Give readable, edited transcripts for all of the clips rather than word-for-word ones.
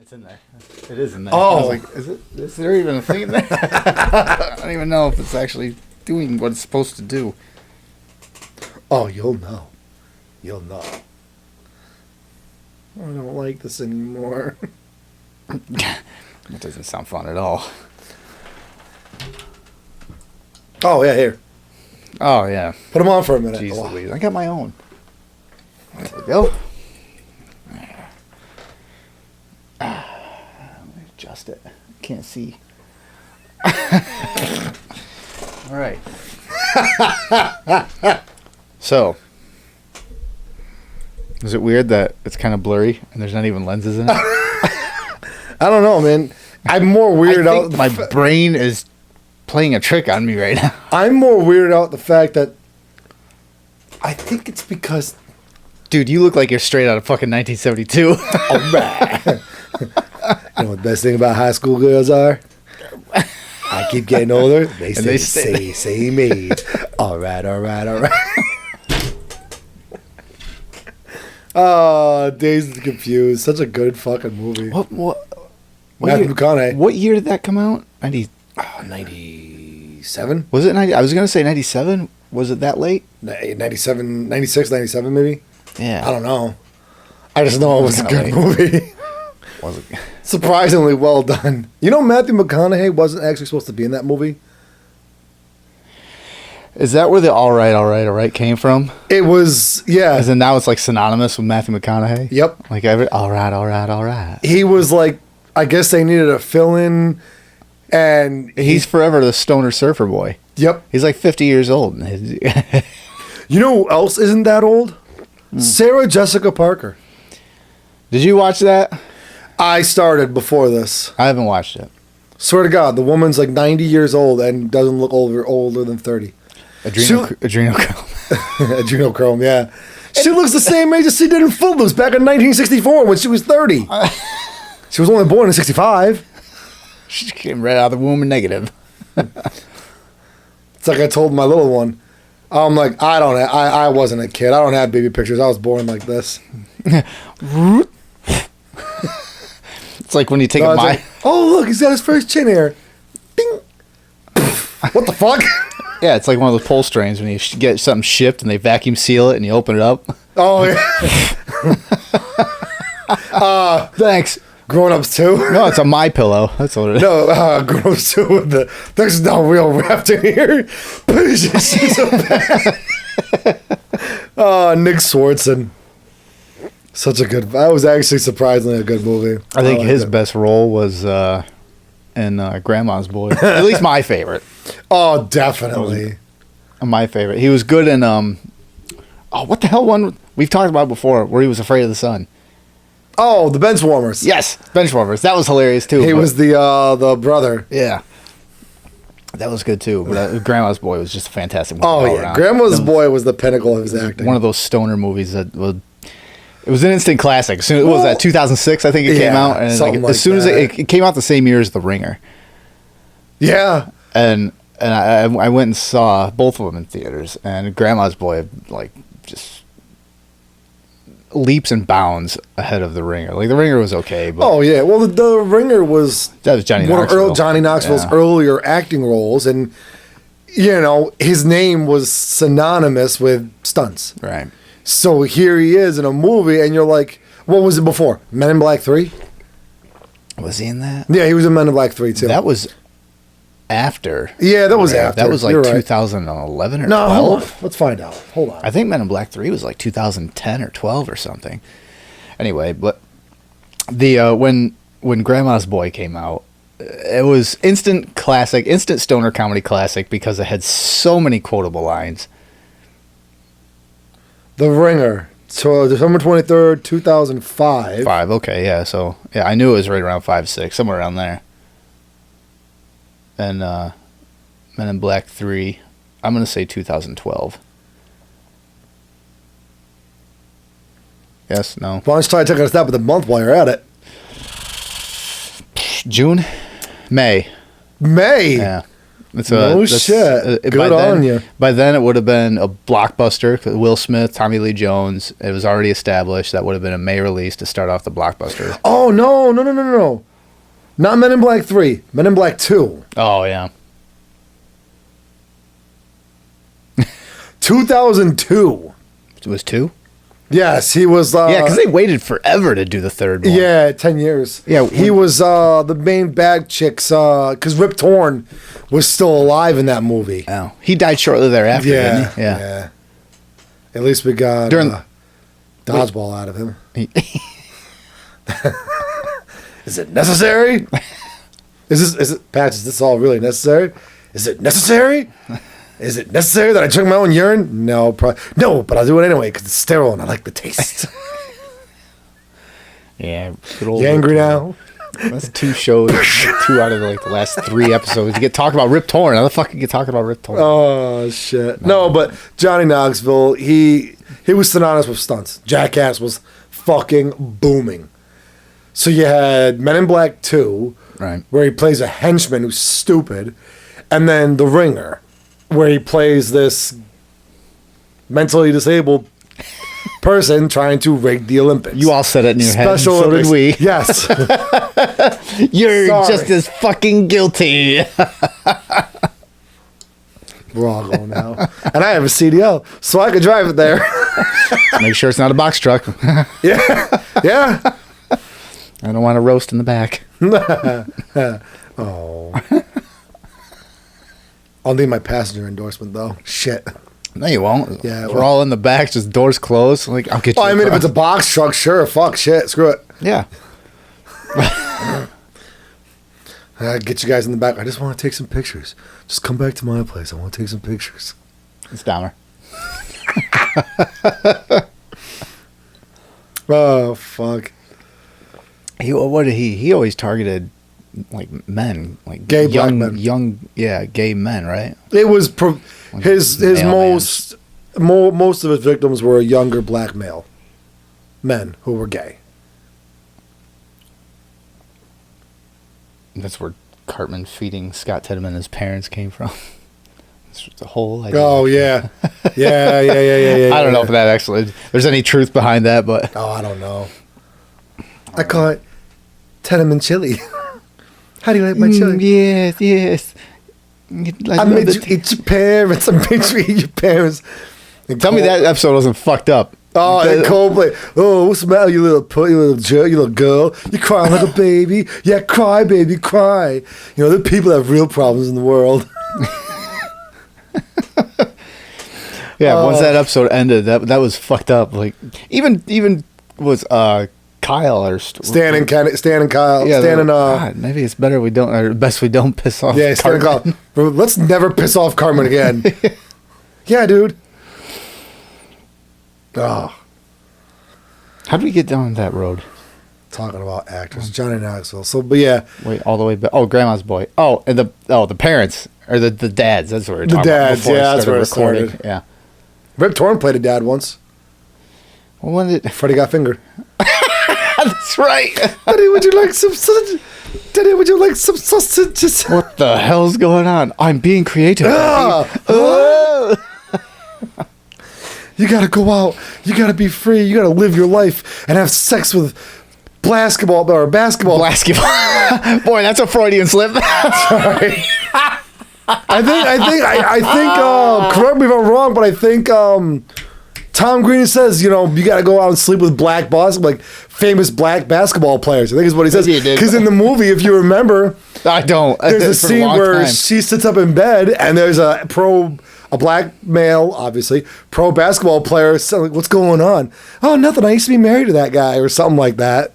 It's in there. It is in there. Oh. I was like, is there even a thing in there? I don't even know if it's actually doing what it's supposed to do. Oh, you'll know. You'll know. I don't like this anymore. That doesn't sound fun at all. Oh, yeah, here. Oh, yeah. Put them on for a minute. Jeez Oh. Louise. I got my own. There we go. Let me adjust it. Can't see. All right. So, is it weird that it's kind of blurry and there's not even lenses in it? I don't know, man. I'm more weirded I out. think my brain is playing a trick on me right now. I'm more weirded out the fact that I think it's because. Dude, you look like you're straight out of fucking 1972. All right. You know what the best thing about high school girls are? I keep getting older. They say they same age. All right. Oh, Dazed and Confused. Such a good fucking movie. What Matthew year, McConaughey. what year did that come out? 97? Was it 90? I was going to say 97. Was it that late? 97, 96, 97 maybe? Yeah. I don't know. I just know it was a Not good late. movie. Was it? Surprisingly well done. You know Matthew McConaughey wasn't actually supposed to be in that movie? Is that where the all right came from? It was, yeah. As in now it's like synonymous with Matthew McConaughey? Yep. Like every all right. He was like, I guess they needed a fill-in, and He's forever the stoner surfer boy. yep. He's like 50 years old. You know who else isn't that old? Sarah Jessica Parker. Did you watch that? I started before this. I haven't watched it. Swear to God, the woman's like 90 years old and doesn't look older than 30. Adrenochrome. Adrenochrome, yeah. She looks the same age as she did in Footloose back in 1964 when she was 30. She was only born in 65. She came right out of the womb and negative. It's like I told my little one. I'm like, I wasn't a kid. I don't have baby pictures. I was born like this. It's like when you take No, a it's my. like, oh, look, he's got his first chin hair. Ding. What the fuck? Yeah, it's like one of those pull strains when you get something shipped and they vacuum seal it and you open it up. Oh, yeah. Thanks. Grown Ups 2? No, it's a My Pillow. That's what it is. No, Grown Ups 2 with the, there's no real raft in here. She's so bad. Oh, Nick Swartzen. Such a good, that was actually surprisingly a good movie. I think liked his it. best role was in Grandma's Boy. At least my favorite. Oh, definitely. My favorite. He was good in what the hell one we've talked about before where he was afraid of the sun. Oh, the Benchwarmers. Yes, Benchwarmers. That was hilarious too. He was the brother. Yeah. That was good too. But Grandma's Boy was just a fantastic movie. Oh, all yeah. around. Grandma's Boy was the pinnacle of his acting. One of those stoner movies that was. It was an instant classic. What was that? 2006, I think it came out. And something like as soon as that. it came out the same year as The Ringer. Yeah. And I went and saw both of them in theaters. And Grandma's Boy, like, just leaps and bounds ahead of The Ringer. Like, The Ringer was okay, but Oh, yeah. Well, the Ringer was that was Johnny one Knoxville. of Johnny Knoxville's Yeah. earlier acting roles. And, you know, his name was synonymous with stunts. Right. So here he is in a movie, and you're like, what was it before? Men in Black 3? Was he in that? Yeah, he was in Men in Black 3, too. That was after. Yeah, that was after. That was like You're right. 2011 or No, 12. hold on. Let's find out. Hold on. I think Men in Black 3 was like 2010 or 12 or something. Anyway, but the when Grandma's Boy came out, it was instant classic, instant stoner comedy classic because it had so many quotable lines. The Ringer. So December 23rd, 2005. 5, okay, yeah. So, yeah, I knew it was right around 5, 6, somewhere around there. And Men in Black 3, I'm going to say 2012. Yes, no. Why don't you try taking a stab at the month while you're at it? June? May. May. Yeah. No shit. Good on you. By then, it would have been a blockbuster. Will Smith, Tommy Lee Jones. It was already established. That would have been a May release to start off the blockbuster. Oh, no. Not Men in Black 3. Men in Black 2. Oh, yeah. 2002. It was 2? Yes, he was... yeah, because they waited forever to do the third one. Yeah, 10 years. Yeah, he was the main bad chick's... Because Rip Torn was still alive in that movie. Oh, he died shortly thereafter, didn't he? Yeah. At least we got dodgeball out of him. Is it necessary? Is it Patch? Is this all really necessary? Is it necessary? Is it necessary that I drink my own urine? No, no, but I'll do it anyway because it's sterile and I like the taste. Yeah, you angry now? That's 2 shows, 2 out of the last 3 episodes. You get talk about Rip Torn. How the fuck you get talking about Rip Torn? Oh shit! No, but Johnny Knoxville, he was synonymous with stunts. Jackass was fucking booming. So you had Men in Black 2, right, where he plays a henchman who's stupid, and then The Ringer, where he plays this mentally disabled person trying to rig the Olympics. You all said it in your head. So Olympics. did we. Yes. You're just as fucking guilty. We're all going now. And I have a CDL, so I could drive it there. Make sure it's not a box truck. Yeah. I don't want to roast in the back. Oh. I'll need my passenger endorsement, though. Shit. No, you won't. Yeah, we're all in the back, just doors closed. Like, I'll get you. I mean, if it's a box truck, sure. Fuck, shit. Screw it. Yeah. Get you guys in the back. I just want to take some pictures. Just come back to my place. I want to take some pictures. It's Dahmer. Oh, fuck. What did he? He always targeted like men, like gay young, black men. Gay men, right? It was his most of his victims were younger black men who were gay. That's where Cartman feeding Scott Tedman his parents came from. It's the whole idea. Oh yeah. Yeah. I don't know if that actually there's any truth behind that, but I don't know. I call it Tedman chili. How do you like my chili? Yes. I made you eat your parents. I made you eat your parents. Tell me that episode wasn't fucked up. Oh, and Coldplay. Oh, what's the matter, you little put, you little jerk, you little girl? You crying like a baby? Yeah, cry, baby, cry. You know, the people have real problems in the world. Yeah, once that episode ended, that was fucked up. Like even was Kyle or Stan and Kyle. Yeah, Stan and God, maybe it's better we don't, or best we don't piss off. Yeah, Stan and Kyle. Bro, let's never piss off Cartman again. Yeah, dude. Oh. How did we get down that road? Talking about actors, Johnny Knoxville. So, but yeah, wait, all the way back. Oh, Grandma's Boy. Oh, and the parents or the dads. That's what we're talking about. The dads, yeah, that's where it recording. started. Yeah. Rip Torn played a dad once. Well, when did Freddie got fingered? That's right. Daddy, would you like some sausage? Daddy, would you like some sausages? What the hell's going on? I'm being creative. You gotta go out. You gotta be free. You gotta live your life and have sex with basketball. Boy, that's a Freudian slip. Sorry. I think. Correct me if I'm wrong, but I think Tom Green says, you gotta go out and sleep with black famous black basketball players. I think is what he says. Because in the movie, if you remember, I don't. There's a scene where she sits up in bed and there's a black male, obviously, pro basketball player. So like, what's going on? Oh, nothing. I used to be married to that guy or something like that.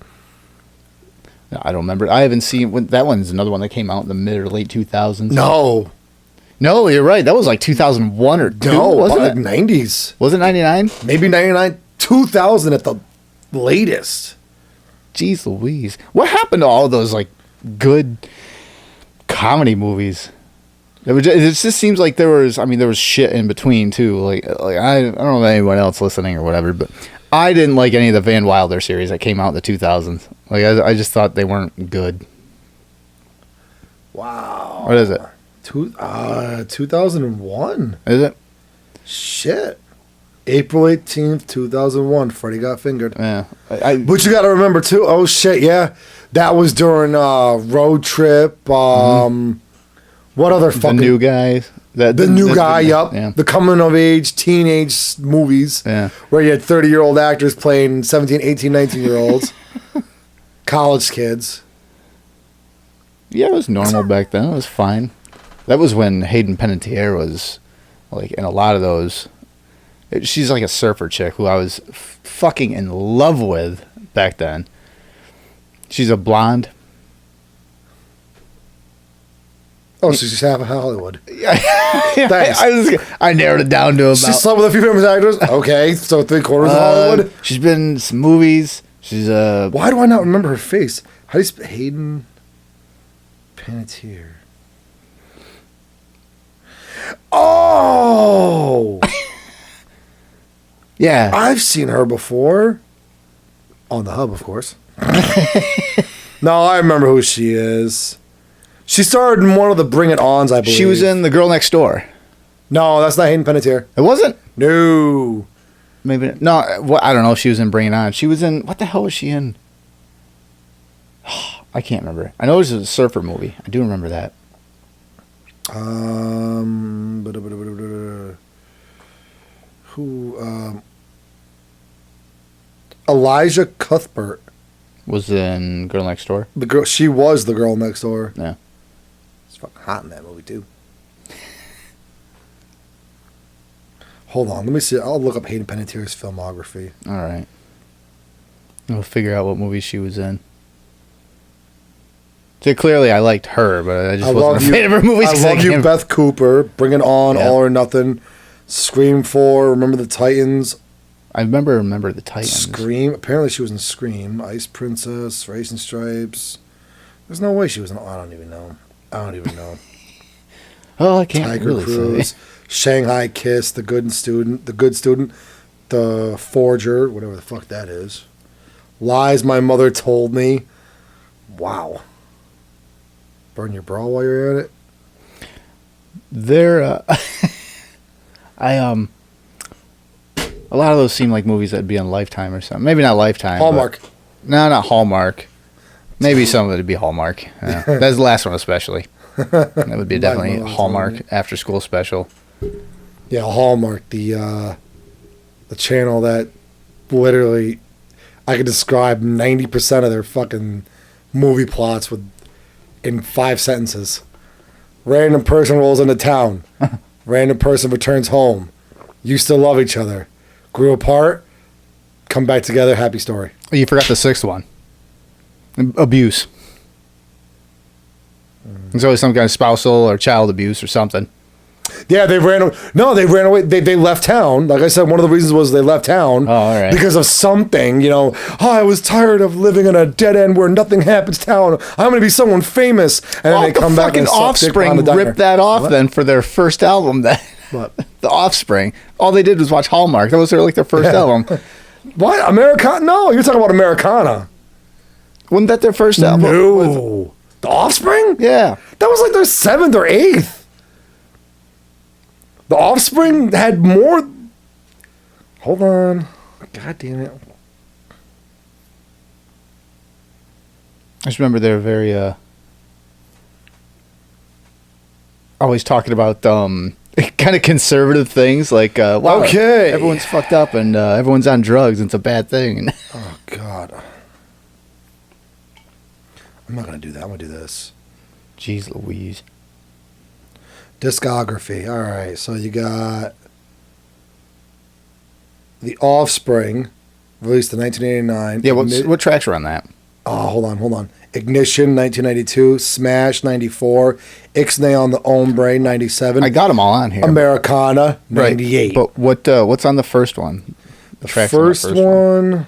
I don't remember. I haven't seen that one's another one that came out in the mid or late 2000s. No, you're right. That was like 2001 or 2. No, wasn't it? 90s. Was it 99? Maybe 99, 2000 at the latest. Jeez Louise. What happened to all those like good comedy movies? It just seems like there was shit in between too. Like I don't know about anyone else listening or whatever, but I didn't like any of the Van Wilder series that came out in the 2000s. Like I just thought they weren't good. Wow. What is it? 2001. Is it? Shit. April 18th, 2001. Freddie got fingered. Yeah. But you got to remember, too. Oh, shit, yeah. That was during Road Trip. What other fucking... The New Guys. The New Guy, yup. Yeah. The coming-of-age, teenage movies. Yeah. Where you had 30-year-old actors playing 17, 18, 19-year-olds. College kids. Yeah, it was normal back then. It was fine. That was when Hayden Panettiere was, like, in a lot of those... She's like a surfer chick who I was fucking in love with back then. She's a blonde. Oh, so she's half of Hollywood. Yeah, Thanks. I narrowed it down to about... She slept with a few famous actors? Okay, so 3/4 of Hollywood? She's been in some movies. She's Why do I not remember her face? How do you spell Hayden Panettiere? Oh! Yeah. I've seen her before. On the Hub, of course. No, I remember who she is. She starred in one of the Bring It Ons, I believe. She was in The Girl Next Door. No, that's not Hayden Panettiere. It wasn't? No. Maybe. No, I don't know if she was in Bring It On. She was in... What the hell was she in? I can't remember. I know it was a surfer movie. I do remember that. Who? Elijah Cuthbert Was in Girl Next Door. the girl. She was the girl next door. Yeah. It's fucking hot in that movie too. Hold on, let me see. I'll look up Hayden Panettiere's filmography. All right. We'll figure out what movie she was in. So clearly, I liked her, but I just wasn't a fan of her movies. I love you, Beth Cooper. Bring It On, Yeah. All or Nothing, Scream 4, Remember the Titans. I remember the Titans. Scream. Apparently, she was in Scream. Ice Princess, Racing Stripes. There's no way she was in. I don't even know. Oh, I can't Tiger really Cruise, say. Shanghai Kiss, The Good Student, The Forger, whatever the fuck that is. Lies My Mother Told Me. Wow. Burn your bra while you're at it. They're a lot of those seem like movies that'd be on Lifetime or something. Maybe not Lifetime. Hallmark. No, not Hallmark. Maybe some of it'd be Hallmark. Yeah. That's the last one especially. That would be definitely Mother Hallmark Told after school special. Yeah, Hallmark, the channel that literally I could describe 90% of their fucking movie plots in 5 sentences. Random person rolls into town. Random person returns home. You still love each other. Grew apart. Come back together. Happy story. You forgot the sixth one. Abuse. There's always some kind of spousal or child abuse or something. Yeah, they ran away. They left town. Like I said, one of the reasons was they left town. Oh, all right. Because of something, Oh, I was tired of living in a dead end where nothing happens town. I'm going to be someone famous. And then they come back and fucking Offspring ripped that off then for their first album. What? The Offspring. All they did was watch Hallmark. That was their first album. What? Americana? No, you're talking about Americana. Wasn't that their first album? No. The Offspring? Yeah. That was like their 7th or 8th. The Offspring had more... Hold on. God damn it. I just remember they were very always talking about kind of conservative things like wow, okay, everyone's fucked up and everyone's on drugs and it's a bad thing. Oh God, I'm not gonna do that. I'm gonna do this. Jeez Louise. Discography. All right, so you got The Offspring, released in 1989. Yeah, what tracks were on that? Oh, hold on. Ignition, 1992. Smash, 94. Ixnay on the Hombre, 97. I got them all on here. Americana, 98. But what's on the first one? The first one.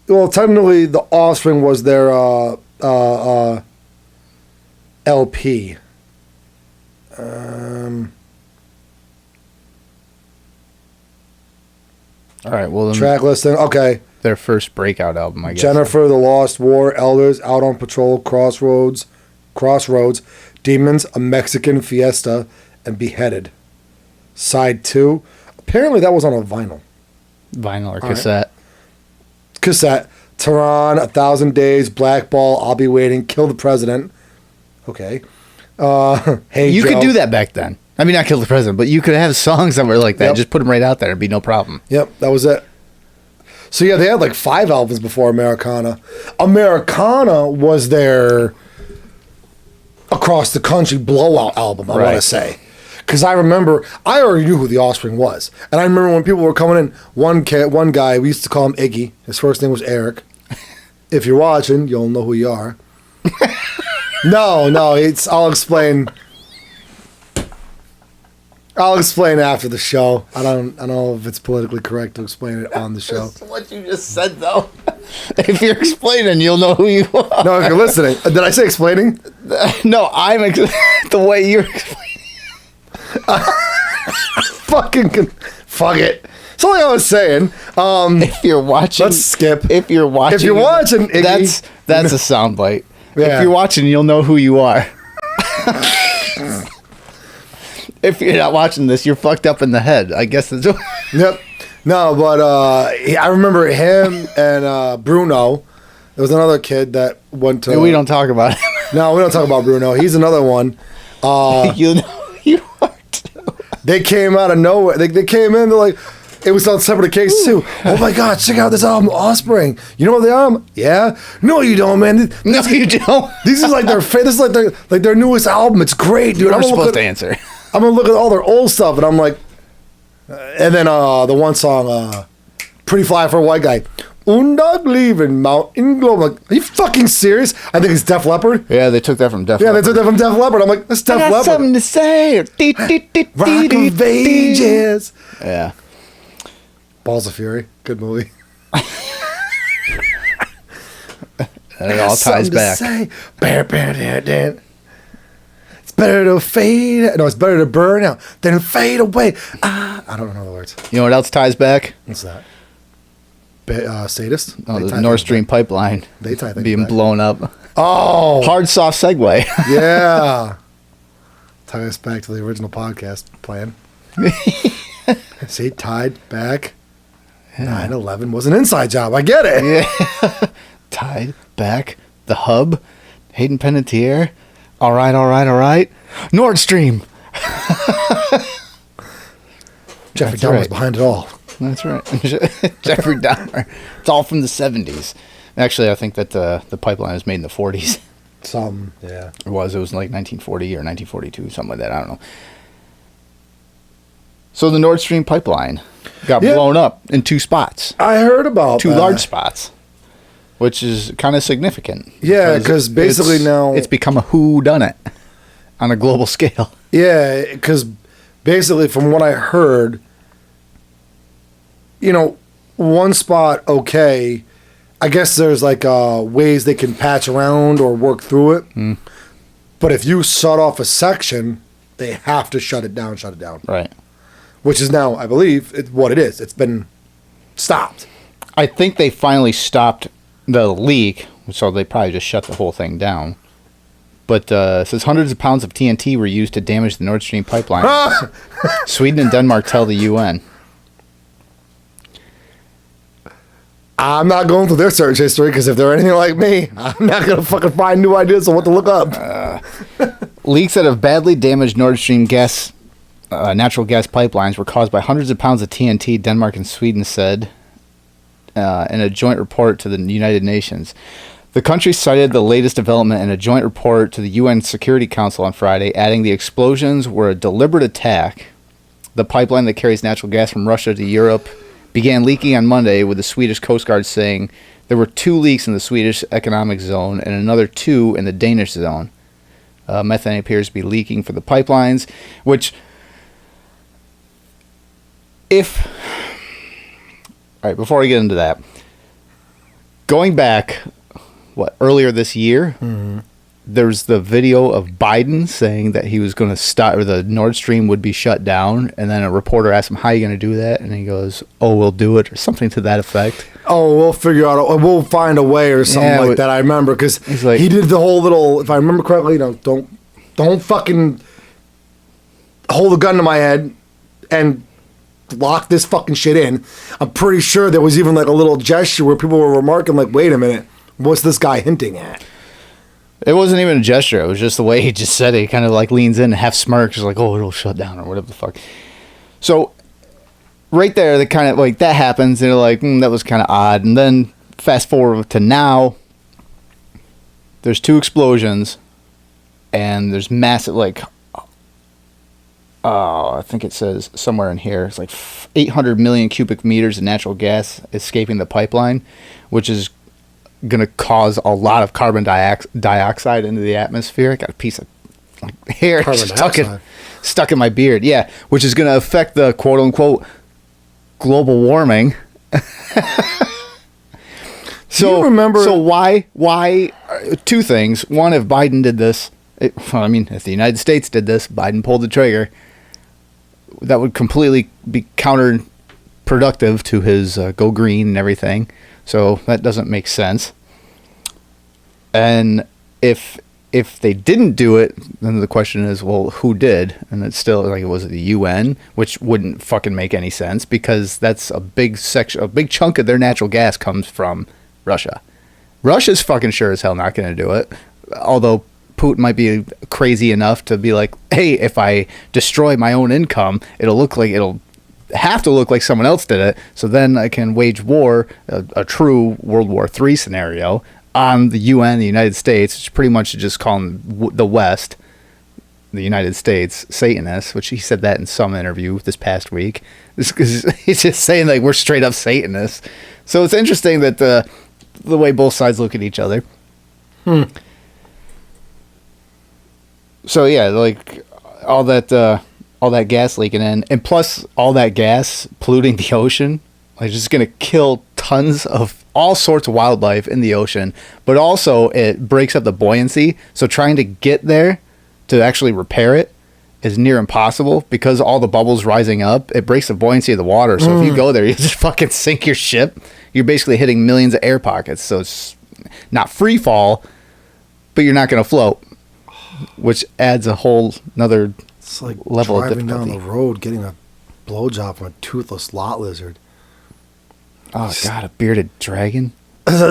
Well, technically, The Offspring was their LP. All right, well, then Track listing. Okay. their first breakout album, I guess. Jennifer, The Lost War, Elders, Out on Patrol, Crossroads, Demons, A Mexican Fiesta, and Beheaded. Side 2. Apparently that was on a vinyl. Vinyl or cassette. Right. Cassette. Tehran, 1,000 Days, Blackball, I'll Be Waiting, Kill the President. Okay. Hey You Joe. could do that back then. I mean, not Kill the President, but you could have songs that were like that. Yep. Just put them right out there. It'd be no problem. Yep, that was it. So yeah, they had like 5 albums before Americana. Americana was their across the country blowout album, I want to say. Because I remember, I already knew who The Offspring was. And I remember when people were coming in, one guy, we used to call him Iggy. His first name was Eric. If you're watching, you'll know who you are. No, I'll explain. I'll explain after the show. I don't know if it's politically correct to explain it on the show. That's what you just said, though. If you're explaining, you'll know who you are. No, if you're listening. Did I say explaining? No, the way you're explaining. Fuck it. That's all I was saying. If you're watching, let's skip. If you're watching, Iggy, that's a soundbite. Yeah. If you're watching, you'll know who you are. If you're not watching this, you're fucked up in the head. I guess that's. Yep. No, but I remember him and Bruno. There was another kid that went to. We don't talk about him. No, we don't talk about Bruno. He's another one. You know who you are too. They came out of nowhere. They came in. They're like, it was on Separate Case too. Oh my God, check out this album, Offspring. You know what they are? Yeah. No, you don't, man. No, you don't. This is like this is like their newest album. It's great, dude. You're supposed to answer. I'm gonna look at all their old stuff, and I'm like, and then the one song, "Pretty Fly for a White Guy." Un dog leaving Mountain Glow. I'm like, are you fucking serious? I think it's Def Leppard. Yeah, they took that from Def Yeah, Leppard. they took that from Def Leppard. I'm like, that's Def I got Leppard. something to say. Rock of Ages. Yeah. Balls of Fury. Good movie. And it all ties back. It's better to fade. No, it's better to burn out than fade away. I don't know the words. You know what else ties back? What's that? Sadist? Oh, the Nordstream pipeline They tie things being back. blown up. Oh. Hard, soft segue. Yeah. Tie us back to the original podcast plan. See, tied back. Yeah. 9/11 was an inside job. I get it. Yeah. Tied back. The hub. Hayden Panettiere. All right. Nordstream. Jeffrey That's Dahmer was right. behind it all. That's right. Jeffrey Dahmer. It's all from the 70s. Actually, I think that the pipeline was made in the 40s. Yeah. It was like 1940 or 1942, something like that. I don't know. So the Nord Stream pipeline got blown up in 2 spots. I heard about Two that. large spots, which is kind of significant. Yeah, because basically now it's become a whodunit on a global scale. Yeah, because basically from what I heard, one spot, okay, I guess there's like ways they can patch around or work through it. Mm. But if you shut off a section, they have to shut it down. Right. Which is now, I believe, what it is. It's been stopped. I think they finally stopped the leak, so they probably just shut the whole thing down. But it says hundreds of pounds of TNT were used to damage the Nord Stream pipeline. Sweden and Denmark tell the UN. I'm not going through their search history because if they're anything like me, I'm not going to fucking find new ideas on what to look up. Leaks that have badly damaged Nord Stream natural gas pipelines were caused by hundreds of pounds of TNT, Denmark and Sweden said in a joint report to the United Nations. The countries cited the latest development in a joint report to the UN Security Council on Friday, adding the explosions were a deliberate attack. The pipeline that carries natural gas from Russia to Europe began leaking on Monday, with the Swedish Coast Guard saying there were 2 leaks in the Swedish economic zone and another 2 in the Danish zone. Methane appears to be leaking for the pipelines, which, all right, before I get into that, going back, earlier this year, there's the video of Biden saying that he was going to stop, or the Nord Stream would be shut down, and then a reporter asked him, how are you going to do that? And he goes, we'll do it, or something to that effect. We'll figure out, we'll find a way or something like that. I remember, because like, he did the whole little, if I remember correctly, don't Don't fucking hold a gun to my head and lock this fucking shit in. I'm pretty sure there was even like a little gesture where people were remarking like, wait a minute, what's this guy hinting at? It wasn't even a gesture. It was just the way he just said it. He kind of like leans in and half smirks, like, oh, it'll shut down or whatever the fuck. So right there, the kind of like that happens. And they're like, that was kind of odd. And then fast forward to now, there's 2 explosions and there's massive, like, I think it says somewhere in here, it's like 800 million cubic meters of natural gas escaping the pipeline, which is going to cause a lot of carbon dioxide into the atmosphere. I got a piece of like hair stuck in my beard. Yeah, which is going to affect the quote unquote global warming. Do you remember? So why? 2 things. One, if Biden did this, if the United States did this, Biden pulled the trigger, that would completely be counterproductive to his go green and everything. So that doesn't make sense. And if they didn't do it, then the question is, well, who did? And it's still like, was it the UN? Which wouldn't fucking make any sense because that's a big chunk of their natural gas comes from Russia. Russia's fucking sure as hell not going to do it. Although Putin might be crazy enough to be like, hey, if I destroy my own income, it'll have to look like someone else did it. So then I can wage war, a true World War III scenario on the UN, the United States, which pretty much just calling the West, the United States, Satanists, which he said that in some interview this past week. He's just saying like we're straight up Satanists. So it's interesting that the way both sides look at each other. So yeah, like all that gas leaking in, and plus all that gas polluting the ocean, like just gonna kill tons of all sorts of wildlife in the ocean. But also it breaks up the buoyancy. So trying to get there to actually repair it is near impossible because all the bubbles rising up. It breaks the buoyancy of the water. So if you go there, you just fucking sink your ship. You're basically hitting millions of air pockets. So it's not free fall, but you're not gonna float. Which adds a whole another it's like level of driving difficulty. down the road getting a blowjob from a toothless lot lizard. Oh God, a bearded dragon. It's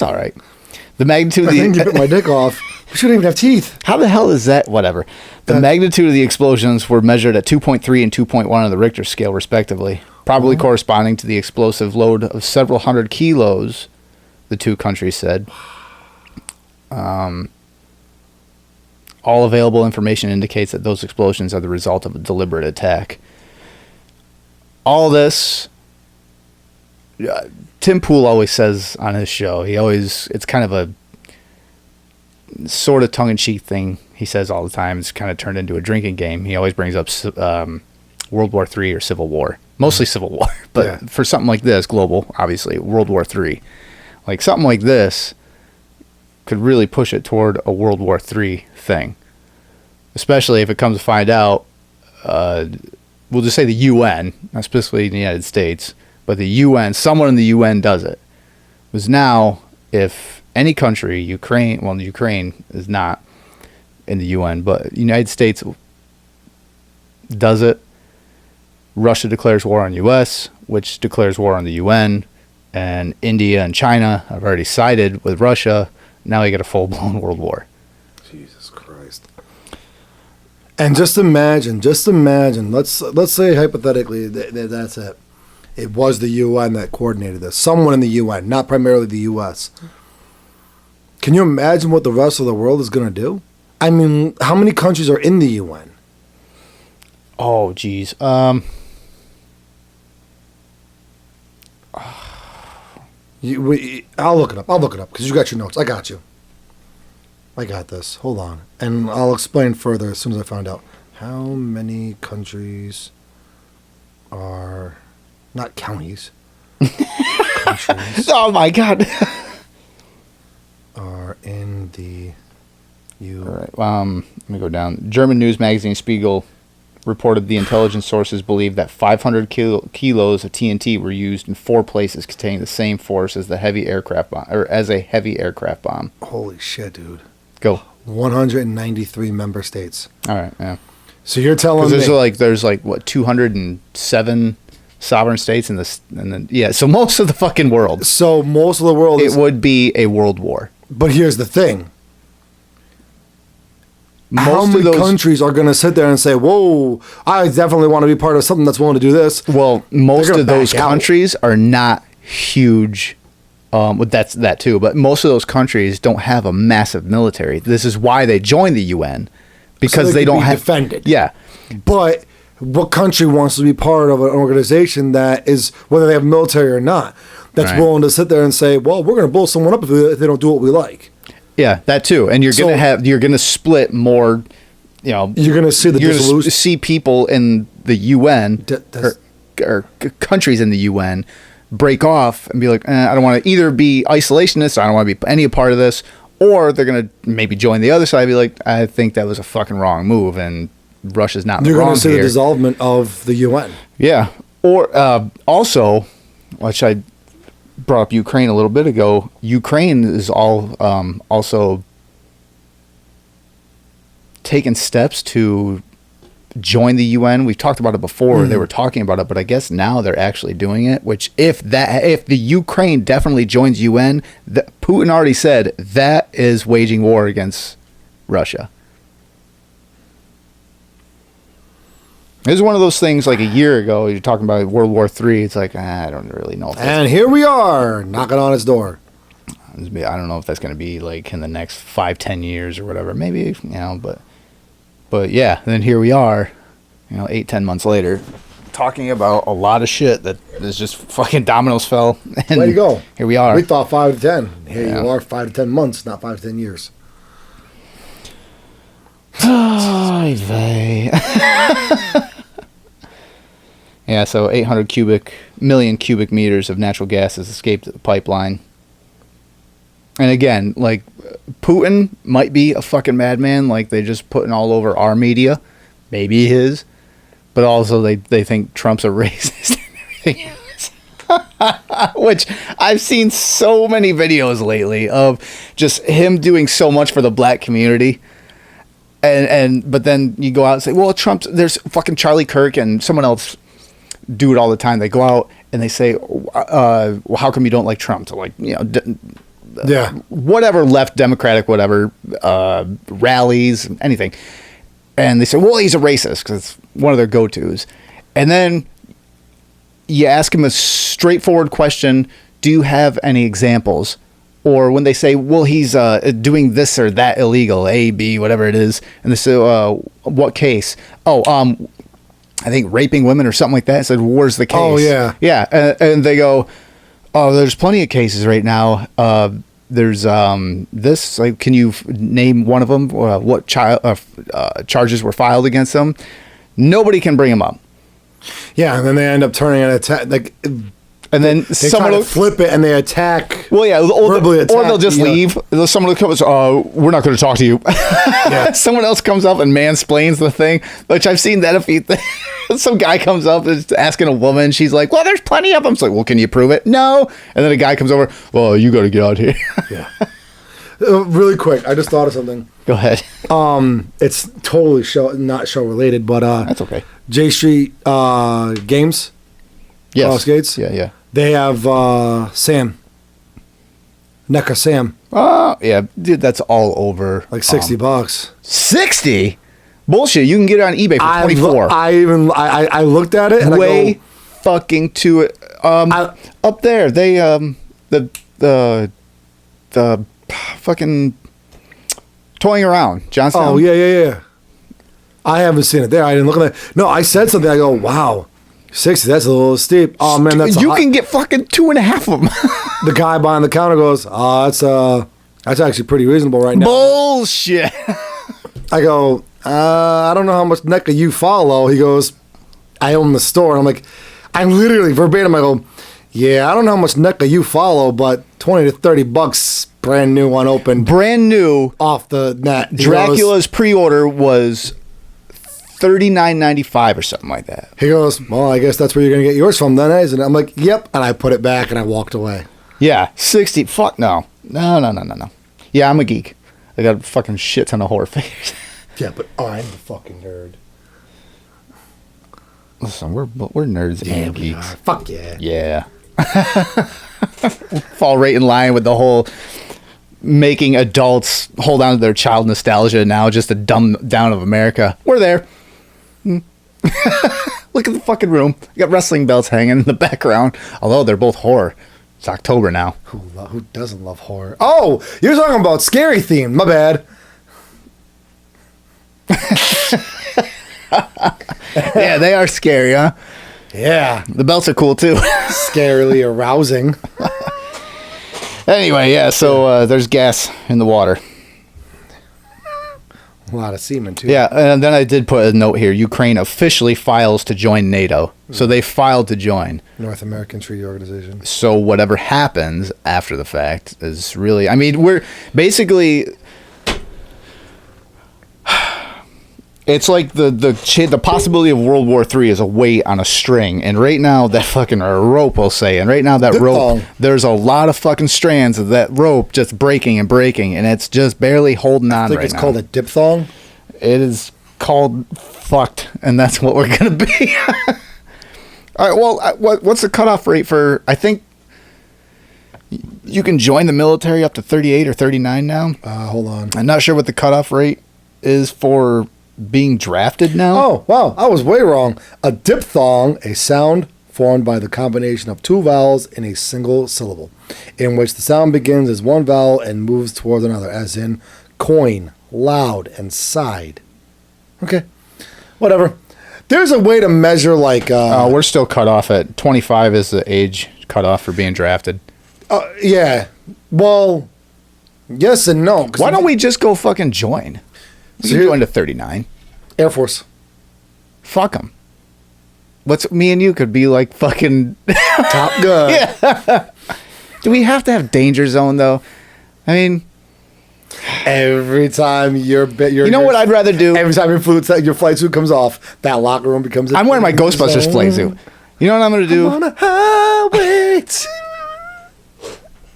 all right. The magnitude of I think you bit my dick off. We shouldn't even have teeth. How the hell is that? Whatever. The magnitude of the explosions were measured at 2.3 and 2.1 on the Richter scale, respectively, probably corresponding to the explosive load of several hundred kilos. The 2 countries said. All available information indicates that those explosions are the result of a deliberate attack. All this, Tim Pool always says on his show, it's kind of a sort of tongue-in-cheek thing he says all the time. It's kind of turned into a drinking game. He always brings up World War III or Civil War. Mostly Civil War, but for something like this, global, obviously, World War III. Like something like this could really push it toward a World War III thing. Especially if it comes to find out, we'll just say the UN, not specifically the United States, but the UN, someone in the UN does it. Because now, if any country, Ukraine is not in the UN, but the United States does it, Russia declares war on U.S., which declares war on the UN, and India and China have already sided with Russia. Now we get a full-blown world war. Jesus Christ. And just imagine, let's say hypothetically that's it. It was the UN that coordinated this. Someone in the UN, not primarily the US. Can you imagine what the rest of the world is going to do? I mean, how many countries are in the UN? Oh, geez. I'll look it up because you got your notes. I got you. I got this. Hold on. And I'll explain further as soon as I find out. How many countries are... Not counties. Countries Oh, my God. are in the All right. Let me go down. German news magazine Spiegel reported the intelligence sources believe that 500 kilos of TNT were used in 4 places containing the same force as the heavy aircraft bomb, or as a heavy aircraft bomb. Holy shit, dude. Go. 193 member states. All right. Yeah. So you're telling me there's what 207 sovereign states in this, and then so most of the fucking world. So most of the world it would be a world war. But here's the thing. How many countries are going to sit there and say, whoa, I definitely want to be part of something that's willing to do this? Well, most of those countries are not huge. That's that too. But most of those countries don't have a massive military. This is why they joined the UN, because they don't have defended. Yeah. But what country wants to be part of an organization that is, whether they have military or not, that's willing to sit there and say, well, we're going to blow someone up if they don't do what we like? Yeah, that too. And you're gonna split more. You're gonna see the dissolution. See people in the UN or countries in the UN break off and be like, I don't want to either be isolationist, or I don't want to be any part of this, or they're gonna maybe join the other side and be like, I think that was a fucking wrong move, and Russia's not. You're gonna see the dissolvement of the UN. Yeah, or also, which I brought up Ukraine a little bit ago. Ukraine is also taking steps to join the UN. We've talked about it before. They were talking about it, but I guess now they're actually doing it. Which, if the Ukraine definitely joins UN, Putin already said that is waging war against Russia. It was one of those things like a year ago. You're talking about World War III. It's like, I don't really know. And here we are, knocking on its door. I don't know if that's going to be like in the next 5-10 years or whatever. Maybe, but yeah. Then here we are, 8-10 months later, talking about a lot of shit that is just fucking dominoes fell. And way to go. Here we are. We thought 5 to 10. Here you are, 5 to 10 months, not 5 to 10 years. Yeah, so 800 million cubic meters of natural gas has escaped the pipeline. And again, like, Putin might be a fucking madman, like they just putting all over our media. Maybe he is. But also they think Trump's a racist and everything else. Which I've seen so many videos lately of just him doing so much for the black community. But then you go out and say, well, there's fucking Charlie Kirk and someone else do it all the time. They go out and they say, well, how come you don't like Trump? To whatever left Democratic, whatever, rallies, anything. And they say, well, he's a racist, because it's one of their go-tos. And then you ask him a straightforward question, do you have any examples? Or when they say, well, he's doing this or that illegal, A, B, whatever it is. And they say, what case? I think raping women or something like that. I said, where's the case? Oh, yeah. Yeah. And they go, oh, there's plenty of cases right now. There's this. Like, can you name one of them? What charges were filed against them? Nobody can bring them up. Yeah, and then they end up turning an attack. Like, and then someone will flip it and they attack. Well, yeah, or they'll just leave. Someone comes, we're not going to talk to you. Yeah. Someone else comes up and mansplains the thing, which I've seen that a few things. Some guy comes up and is asking a woman. She's like, well, there's plenty of them. It's like, well, can you prove it? No. And then a guy comes over, well, you got to get out here. Yeah. Really quick, I just thought of something. Go ahead. It's totally not show related, but that's okay. J Street Games. Yes. Roller skates. Yeah. They have Sam. NECA Sam. Yeah, dude, that's all over. Like $60. 60? Bullshit. You can get it on eBay for 24. I looked at it and I go, fucking to it. Up there, they the fucking toying around. Johnstown. Oh yeah. I haven't seen it there. I didn't look at that. No, I said something. I go, wow. 60, that's a little steep. Oh man, you can get fucking 2.5 of them. The guy behind the counter goes, that's actually pretty reasonable right now. Bullshit. I go, I don't know how much NECA you follow. He goes, I own the store. And I'm like, I literally verbatim, I go, yeah, I don't know how much NECA you follow, but $20 to $30 brand new unopened. Brand new. Off the net. Dracula's pre-order was $39.95 or something like that. He goes, well, I guess that's where you're going to get yours from then, isn't it? I'm like, yep. And I put it back and I walked away. Yeah, 60. Fuck no. No. Yeah, I'm a geek. They got a fucking shit ton of horror figures. Yeah, but I'm the fucking nerd. Listen, we're nerds and we geeks. are. Fuck yeah. Yeah. Fall right in line with the whole making adults hold on to their child nostalgia now, just a dumb down of America. We're there. Look at the fucking room. You got wrestling belts hanging in the background. Although they're both horror. It's October now. Who doesn't love horror? Oh, you're talking about scary theme. My bad. Yeah, they are scary, huh? Yeah. The belts are cool too. Scarily arousing. Anyway, yeah, so there's gas in the water. A lot of semen, too. Yeah, and then I did put a note here. Ukraine officially files to join NATO. So they filed to join. North American Treaty Organization. So whatever happens after the fact is really... I mean, we're basically... It's like the possibility of World War III is a weight on a string. And right now, that fucking or a rope, we'll say. And right now, that rope, there's a lot of fucking strands of that rope just breaking and breaking. And it's just barely holding on right now. I think it's called a diphthong. It is called fucked. And that's what we're going to be. All right, well, what's the cutoff rate for... I think you can join the military up to 38 or 39 now. Hold on. I'm not sure what the cutoff rate is for... being drafted now? Oh, wow. I was way wrong. A diphthong, a sound formed by the combination of two vowels in a single syllable, in which the sound begins as one vowel and moves towards another, as in coin, loud, and side. Okay. Whatever. There's a way to measure, like... we're still cut off at 25 is the age cutoff for being drafted. Yeah. Well, yes and no. Why don't we just go fucking join? We can join to 39. Air Force. Fuck them. Me and you could be like fucking... Top Gun. Yeah. Do we have to have danger zone, though? I mean... Every time you're... You know what I'd rather do? Every time your flight suit comes off, that locker room becomes... I'm wearing my Ghostbusters flight suit. You know what I'm going to do? On a highway.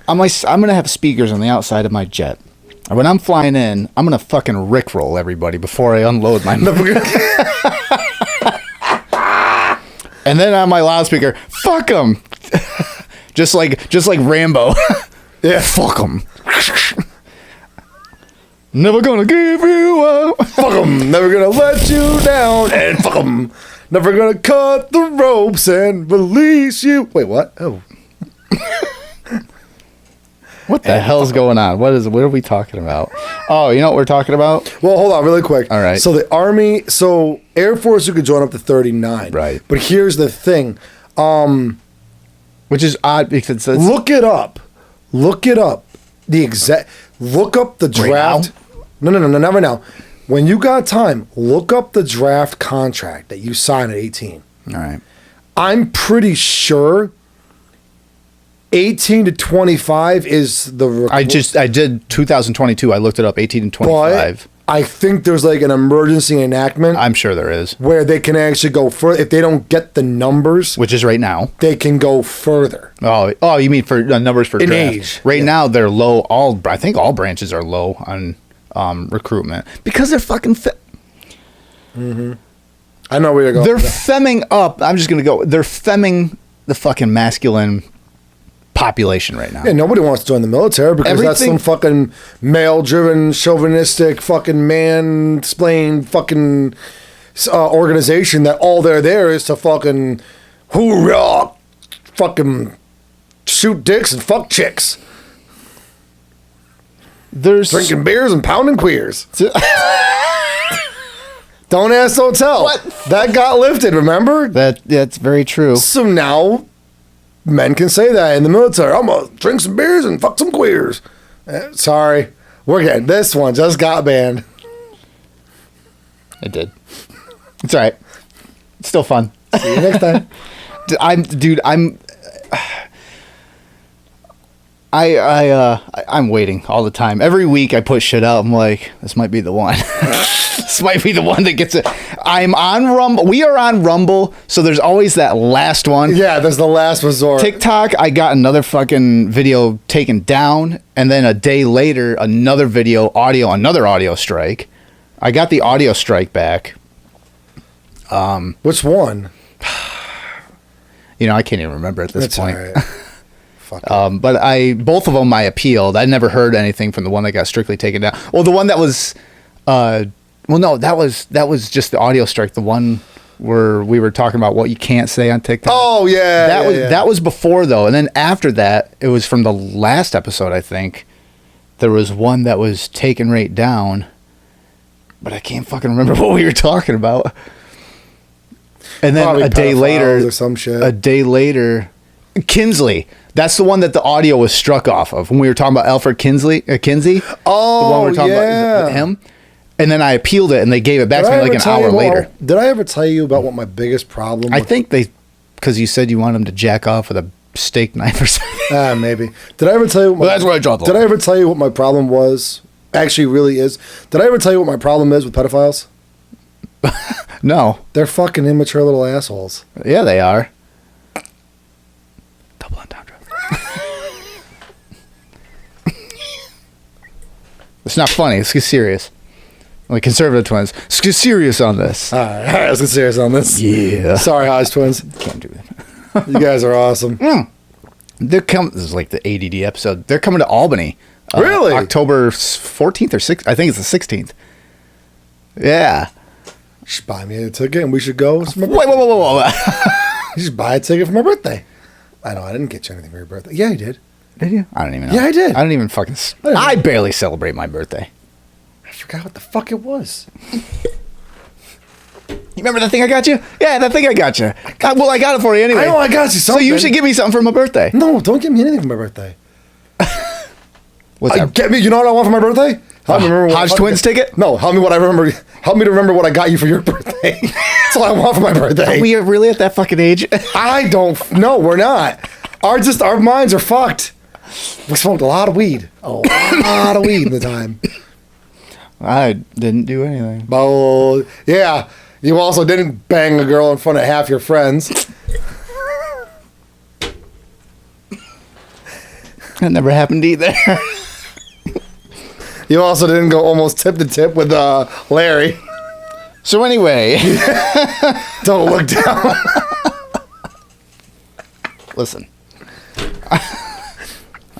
I'm going to have speakers on the outside of my jet. When I'm flying in, I'm going to fucking rickroll everybody before I unload my... And then on my loudspeaker, fuck them. just like Rambo. Yeah. Fuck them. Never gonna give you up. Fuck them. Never gonna let you down. And fuck them. Never gonna cut the ropes and release you. Wait, what? Oh. What the hell's going on? What are we talking about? Oh, you know what we're talking about? Well, hold on really quick. All right. So the Army, Air Force, you could join up to 39. Right. But here's the thing. Which is odd because it says... Look it up. Look up the draft. Right No, not right now. When you got time, look up the draft contract that you sign at 18. All right. I'm pretty sure 18 to 25 is the... I did 2022. I looked it up, 18 and 25. But I think there's like an emergency enactment. I'm sure there is. Where they can actually go further. If they don't get the numbers... Which is right now. They can go further. Oh, you mean for numbers for in draft. Age. Right now, they're low. I think all branches are low on recruitment. Because they're fucking... Mm-hmm. I know where you're going. They're femming up. I'm just going to go. They're femming the fucking masculine... population right now. Yeah, nobody wants to join the military because that's some fucking male-driven, chauvinistic, fucking man-splained fucking organization that all they're there is to fucking hoorah, fucking shoot dicks and fuck chicks. There's drinking beers and pounding queers. Don't ask, don't tell. What? That got lifted, remember? That's very true. So now men can say that in the military. I'm gonna drink some beers and fuck some queers. Sorry, we're getting this one just got banned. It did. It's all right. It's still fun. See you next time. I'm waiting all the time. Every week I put shit out. I'm like, this might be the one. This might be the one that gets it. I'm on Rumble. We are on Rumble, so there's always that last one. Yeah, there's the last resort. TikTok, I got another fucking video taken down, and then a day later, another audio strike. I got the audio strike back. Which one? I can't even remember at this point. All right. Fuck it. But both of them I appealed. I never heard anything from the one that got strictly taken down. Well, the one that was, no, that was just the audio strike. The one where we were talking about what you can't say on TikTok. Oh yeah, that was before though, and then after that, it was from the last episode. I think there was one that was taken right down, but I can't fucking remember what we were talking about. And then Probably a day later, or some shit. Kinsley. That's the one that the audio was struck off of when we were talking about Alfred Kinsey. Oh, the one we were talking yeah. about him. And then I appealed it, and they gave it back to me like an hour later. Did I ever tell you about what my biggest problem? I think because you said you want him to jack off with a steak knife or something. Maybe. Did I ever tell you? Well, that's where I draw the line. Did I ever tell you what my problem was? Actually, really is. Did I ever tell you what my problem is with pedophiles? No. They're fucking immature little assholes. Yeah, they are. Double entendre. It's not funny. Let's get serious. Like conservative twins. Let's get serious on this. All right, let's get serious on this. Yeah. Sorry, Hodge twins. Can't do that. You guys are awesome. This is like the ADD episode. They're coming to Albany. Really? October 14th or 6th. I think it's the 16th. Yeah. You should buy me a ticket and we should go. Wait, whoa. You should buy a ticket for my birthday. I know, I didn't get you anything for your birthday. Yeah, you did. Did you? I don't even know. Yeah, I did. I don't even fucking... I barely celebrate my birthday. I forgot what the fuck it was. You remember that thing I got you? Yeah, that thing I got you. I got it for you anyway. I know I got you something. So you should give me something for my birthday. No, don't give me anything for my birthday. What's that? Get me. You know what I want for my birthday? Help me remember Hodge Twins ticket? No, help me what I remember. Help me to remember what I got you for your birthday. That's all I want for my birthday. Are we really at that fucking age? I don't. No, we're not. Our minds are fucked. We smoked a lot of weed. A lot of weed in the time. I didn't do anything. Oh, yeah. You also didn't bang a girl in front of half your friends. That never happened either. You also didn't go almost tip to tip with Larry. So anyway. Don't look down. Listen.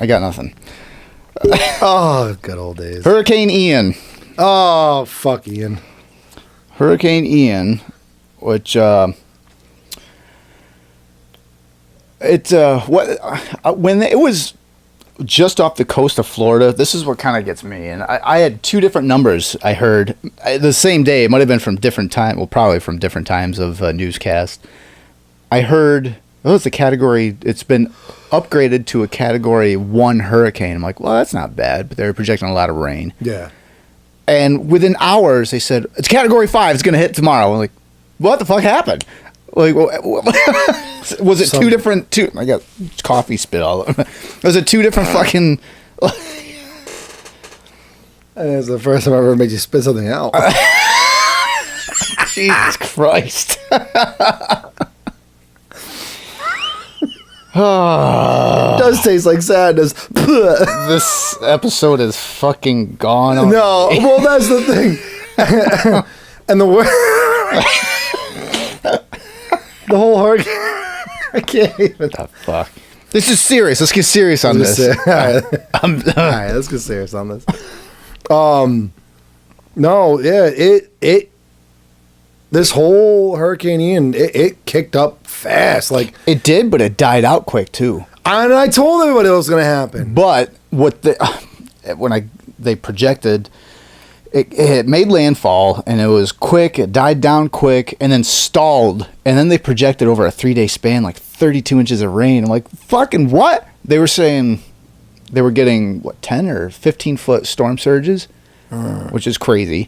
I got nothing. Oh, good old days. Hurricane Ian. Oh, fuck Ian. Hurricane Ian, which when it was just off the coast of Florida, this is what kind of gets me. And I had two different numbers I heard the same day. It might have been from different time. Well, probably from different times of newscast. I heard, it's a category. It's been upgraded to a category 1 hurricane. I'm like, well, that's not bad, but they're projecting a lot of rain. Yeah. And within hours, they said, it's category 5. It's going to hit tomorrow. I'm like, what the fuck happened? Like, was it two? I got coffee spit all over. Was it two different fucking? It's the first time I ever made you spit something out. Jesus Christ! It does taste like sadness. This episode is fucking gone. No, well, that's the thing. And the whole hurricane. I can't even. The fuck. This is serious. Let's get serious on this. All right, let's get serious on this. No, yeah, it. This whole Hurricane Ian, it kicked up fast. Like it did, but it died out quick too. And I told everybody it was going to happen. But what they projected, it made landfall and it was quick. It died down quick and then stalled. And then they projected over a 3-day span like 32 inches of rain. I'm like, fucking what? They were saying they were getting 10 or 15 foot storm surges, which is crazy.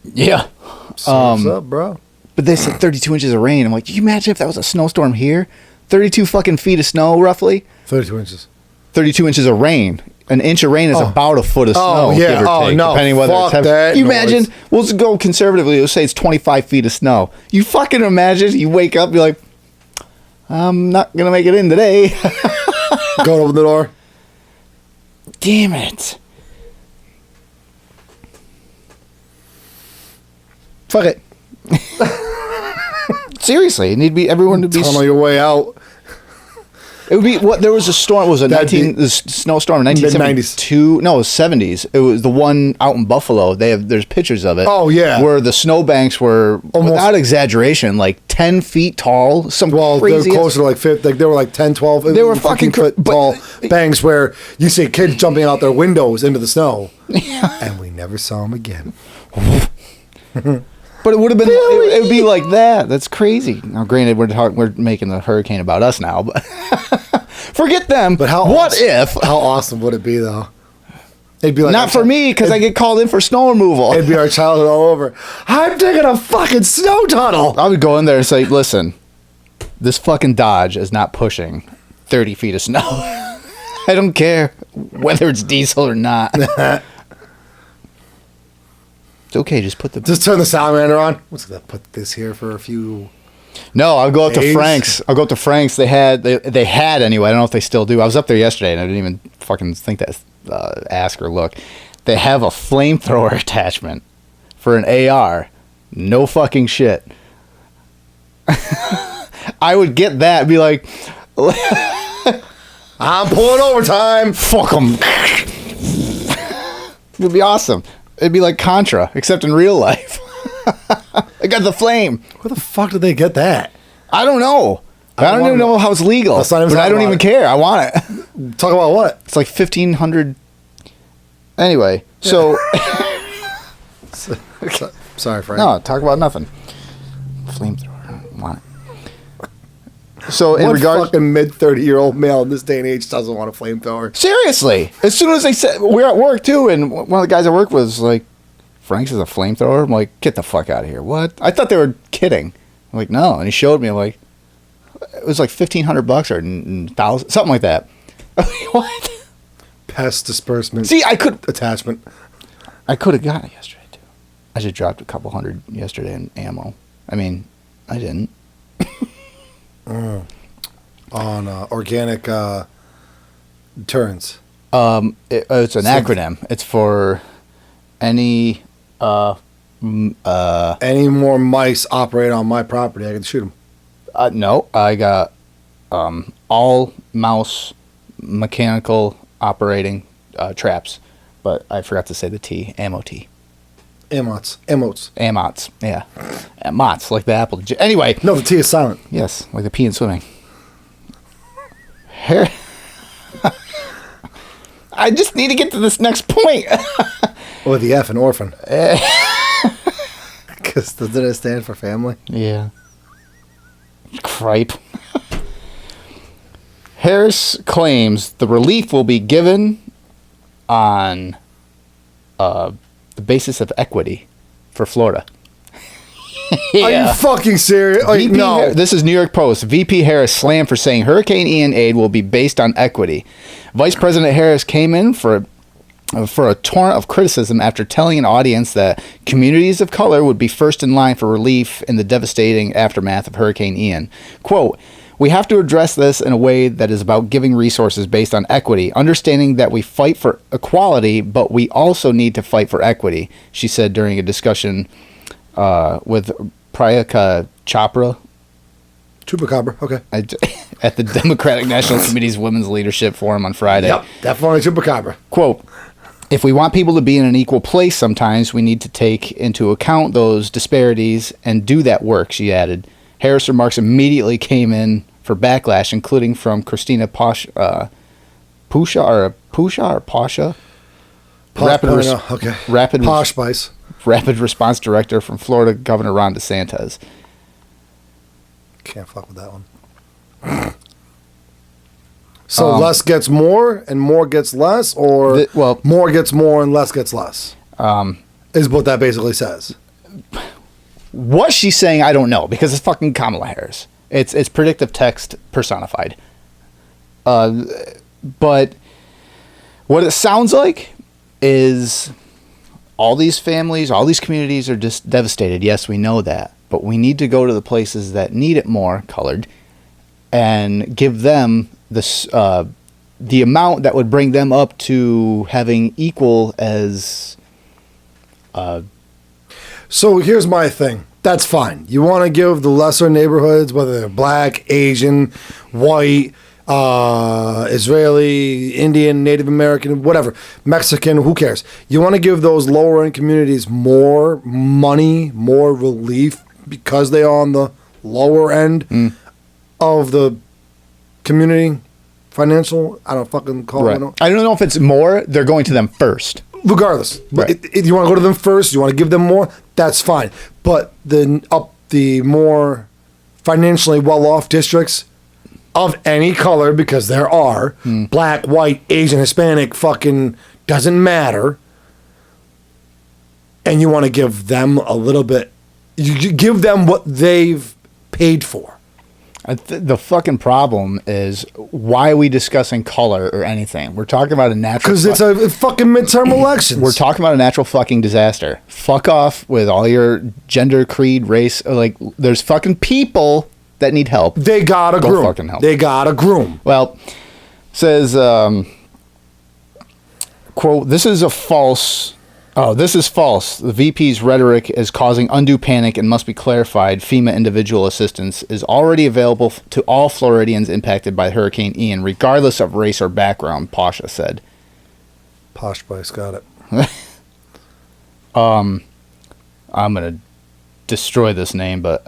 Yeah. So what's up, bro? But they said 32 inches of rain. I'm like, can you imagine if that was a snowstorm here? 32 fucking feet of snow, roughly. 32 inches. 32 inches of rain. An inch of rain is about a foot of snow, yeah. give or take, No, depending whether it's fuck heavy. that You noise. imagine, we'll just go conservatively, let's say it's 25 feet of snow. You fucking imagine, you wake up, you're like, I'm not going to make it in today. Go to open the door. Damn it. Fuck it. Seriously, it need to be everyone to be. Tunnel your way out. It would be what there was a storm. Was it the snowstorm in 1972? No, it was 70s. It was the one out in Buffalo. There's pictures of it. Oh yeah, where the snowbanks were almost, without exaggeration, like 10 feet tall. They're closer to like 50. Like they were like 10, 12. They were fucking foot tall banks where you see kids jumping out their windows into the snow, and we never saw them again. But it would have been. It would be like that. That's crazy. Now, granted, we're making the hurricane about us now, but forget them. But how awesome would it be though? It'd be like not for me because I get called in for snow removal. It'd be our childhood all over. I'm digging a fucking snow tunnel. I would go in there and say, "Listen, this fucking Dodge is not pushing 30 feet of snow. I don't care whether it's diesel or not." It's okay, just turn the salamander on. Let's put this here for a few. No, I'll go up to Frank's. They had anyway. I don't know if they still do. I was up there yesterday and I didn't even fucking think to ask or look. They have a flamethrower attachment for an AR. No fucking shit. I would get that and be like, I'm pulling overtime. Fuck them. It would be awesome. It'd be like Contra, except in real life. I got the flame. Where the fuck did they get that? I don't know. I don't even know how it's legal. But I don't even care. I want it. Talk about what? It's like 1,500. Anyway, so. Sorry, Frank. No, talk about nothing. Flamethrower. I want it. So in regards, fucking mid-30-year-old male in this day and age doesn't want a flamethrower? Seriously, as soon as they said we're at work too, and one of the guys at work was like, "Frank's is a flamethrower." I'm like, "Get the fuck out of here!" What? I thought they were kidding. I'm like, "No," and he showed me. I'm like, it was like $1,500 or 1,000, something like that. What? Pest disbursement. See, I could attachment. I could have got it yesterday too. I just dropped a couple hundred yesterday in ammo. I mean, I didn't. On organic turns. It's an acronym. It's for any more mice operate on my property, I can shoot them. No, I got all mouse mechanical operating traps, but I forgot to say the T, ammo T. Amots, yeah. Mots, like the apple. Anyway. No, the T is silent. Yes, like the P in swimming. I just need to get to this next point. Or the F in orphan. Because doesn't it stand for family? Yeah. Cripe. Harris claims the relief will be given on the basis of equity for Florida. Yeah. Are you fucking serious? No. This is New York Post. VP Harris slammed for saying Hurricane Ian aid will be based on equity. Vice President Harris came in for a torrent of criticism after telling an audience that communities of color would be first in line for relief in the devastating aftermath of Hurricane Ian. Quote, "We have to address this in a way that is about giving resources based on equity, understanding that we fight for equality, but we also need to fight for equity," she said during a discussion with Priyanka Chopra. Chupacabra, okay. At the Democratic National Committee's Women's Leadership Forum on Friday. Yep, definitely Chupacabra. Quote, "If we want people to be in an equal place sometimes, we need to take into account those disparities and do that work," she added. Harris' remarks immediately came in for backlash, including from Christina Pasha. Posh Spice. Rapid Response Director from Florida Governor Ron DeSantis. Can't fuck with that one. So less gets more and more gets less, or more gets more and less gets less? Is what that basically says. What she's saying, I don't know, because it's fucking Kamala Harris. It's predictive text personified. But what it sounds like is all these families, all these communities are just devastated. Yes, we know that. But we need to go to the places that need it more colored and give them this, the amount that would bring them up to having equal as... So here's my thing. That's fine. You want to give the lesser neighborhoods, whether they're black, Asian, white, Israeli, Indian, Native American, whatever, Mexican, who cares? You want to give those lower end communities more money, more relief because they are on the lower end of the community financial. I don't fucking call Right. it. I don't know if it's more. They're going to them first. Regardless, but Right. if you want to go to them first, you want to give them more, that's fine. But the more financially well-off districts of any color, because there are black, white, Asian, Hispanic, fucking doesn't matter, and you want to give them a little bit, you give them what they've paid for. The fucking problem is, why are we discussing color or anything? We're talking about a natural... Because it's a fucking midterm elections. We're talking about a natural fucking disaster. Fuck off with all your gender, creed, race. Like, there's fucking people that need help. They gotta Go groom. fucking help. They gotta groom. Well, says, quote, this is false. The VP's rhetoric is causing undue panic and must be clarified. FEMA individual assistance is already available to all Floridians impacted by Hurricane Ian, regardless of race or background, Pasha said. Posh Spice got it. I'm going to destroy this name, but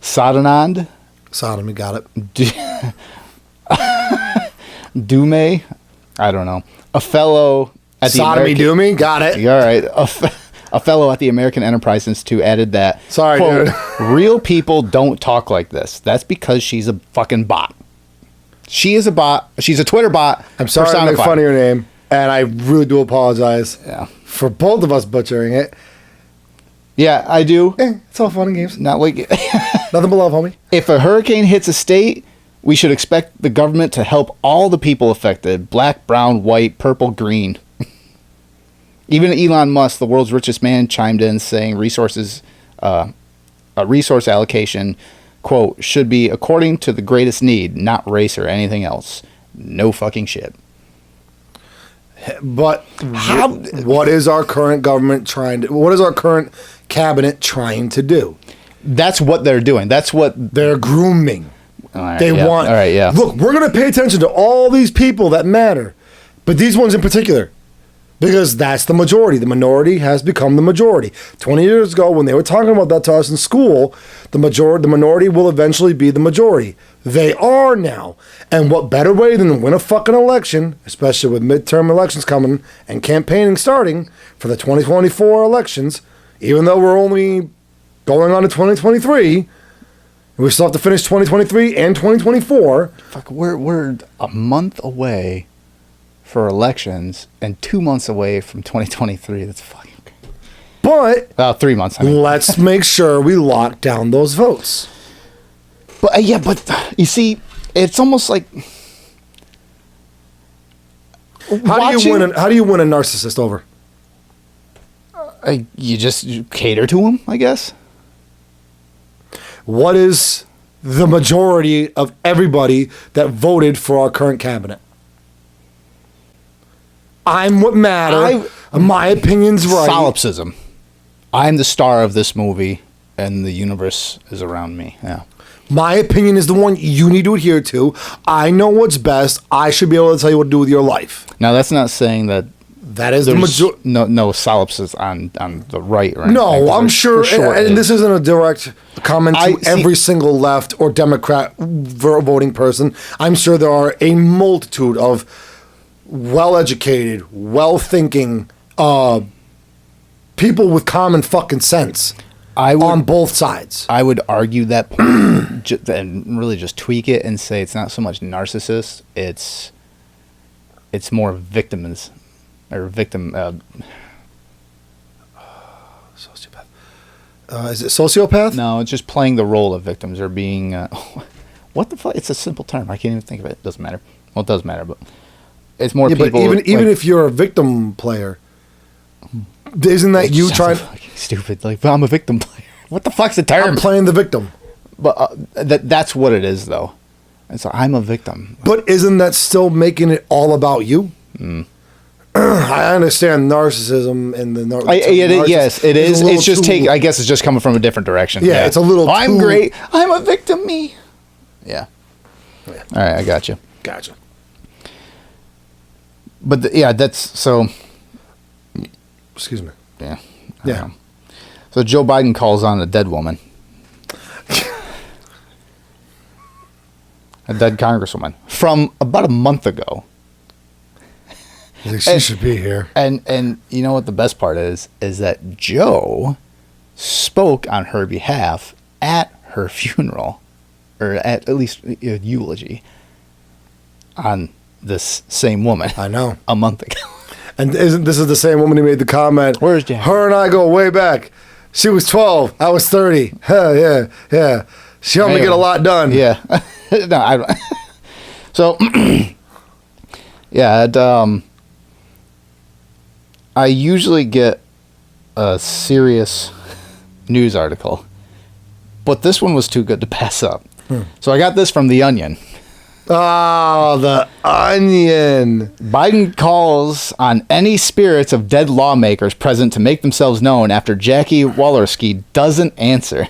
Sadanand Sodomy got it. Dume, I don't know, a fellow at the Sodomy Doomy got it. All right, a fellow at the American Enterprise Institute added that, Sorry, quote, dude. real people don't talk like this. That's because she's a fucking bot. She is a bot. She's a Twitter bot. I'm sorry to make fun of your name, and I really do apologize for both of us butchering it. Yeah, I do. It's all fun and games. Not like Nothing but love, homie. if a hurricane hits a state, we should expect the government to help all the people affected: black, brown, white, purple, green. Even Elon Musk, the world's richest man, chimed in saying a resource allocation, quote, should be according to the greatest need, not race or anything else. No fucking shit. But what is our current government trying to? What is our current cabinet trying to do? That's what they're doing. That's what They're grooming. All right, They yeah. want. All right, yeah. Look, we're gonna pay attention to all these people that matter, but these ones in particular, because that's the majority. The minority has become the majority. 20 years ago, when they were talking about that to us in school, the minority will eventually be the majority. They are now. And what better way than to win a fucking election, especially with midterm elections coming and campaigning starting for the 2024 elections, even though we're only going on to 2023, we still have to finish 2023 and 2024. Fuck, we're a month away for elections and 2 months away from 2023. That's fucking... But 3 months, I mean. let's make sure we lock down those votes. But but you see, it's almost like How do you win a narcissist over? you cater to them, I guess. What is the majority of everybody that voted for our current cabinet? I'm what matter. My opinion's right. Solipsism. I'm the star of this movie, and the universe is around me. Yeah. My opinion is the one you need to adhere to. I know what's best. I should be able to tell you what to do with your life. Now, that's not saying that That is the there's majority. no solipsis on the right or anything. No, I'm sure, For and it this is. isn't a direct comment to I see- every single left or Democrat voting person. I'm sure there are a multitude of well-educated, well-thinking people with common fucking sense on both sides. I would argue that point and really just tweak it and say it's not so much narcissist, it's more victims or victim Sociopath. Is it sociopath? No, it's just playing the role of victims or being. What the fuck? It's a simple term. I can't even think of it. It doesn't matter. Well, it does matter, but it's more people. But even if you're a victim player, isn't that you trying? Stupid. Like, I'm a victim player. What the fuck's the term? I'm playing the victim. But that's what it is, though. And so I'm a victim. But isn't that still making it all about you? I understand narcissism and the yes, it is. It's just I guess it's just coming from a different direction. Yeah, it's a little. I'm great. I'm a victim. Me. Yeah. All right, I got you. Gotcha. But that's so. Excuse me. Yeah. Yeah. So Joe Biden calls on a dead woman. A dead congresswoman from about a month ago. She should be here. And you know what the best part is that Joe spoke on her behalf at her funeral, or at least a eulogy, on this same woman. I know. A month ago. And isn't this the same woman who made the comment? Where's Jack? Her and I go way back. She was 12. I was 30. Yeah. She helped me get a lot done. Yeah. No, I don't. So, yeah, I usually get a serious news article, but this one was too good to pass up. So I got this from The Onion. Oh, The Onion. Biden calls on any spirits of dead lawmakers present to make themselves known after Jackie Walorski doesn't answer.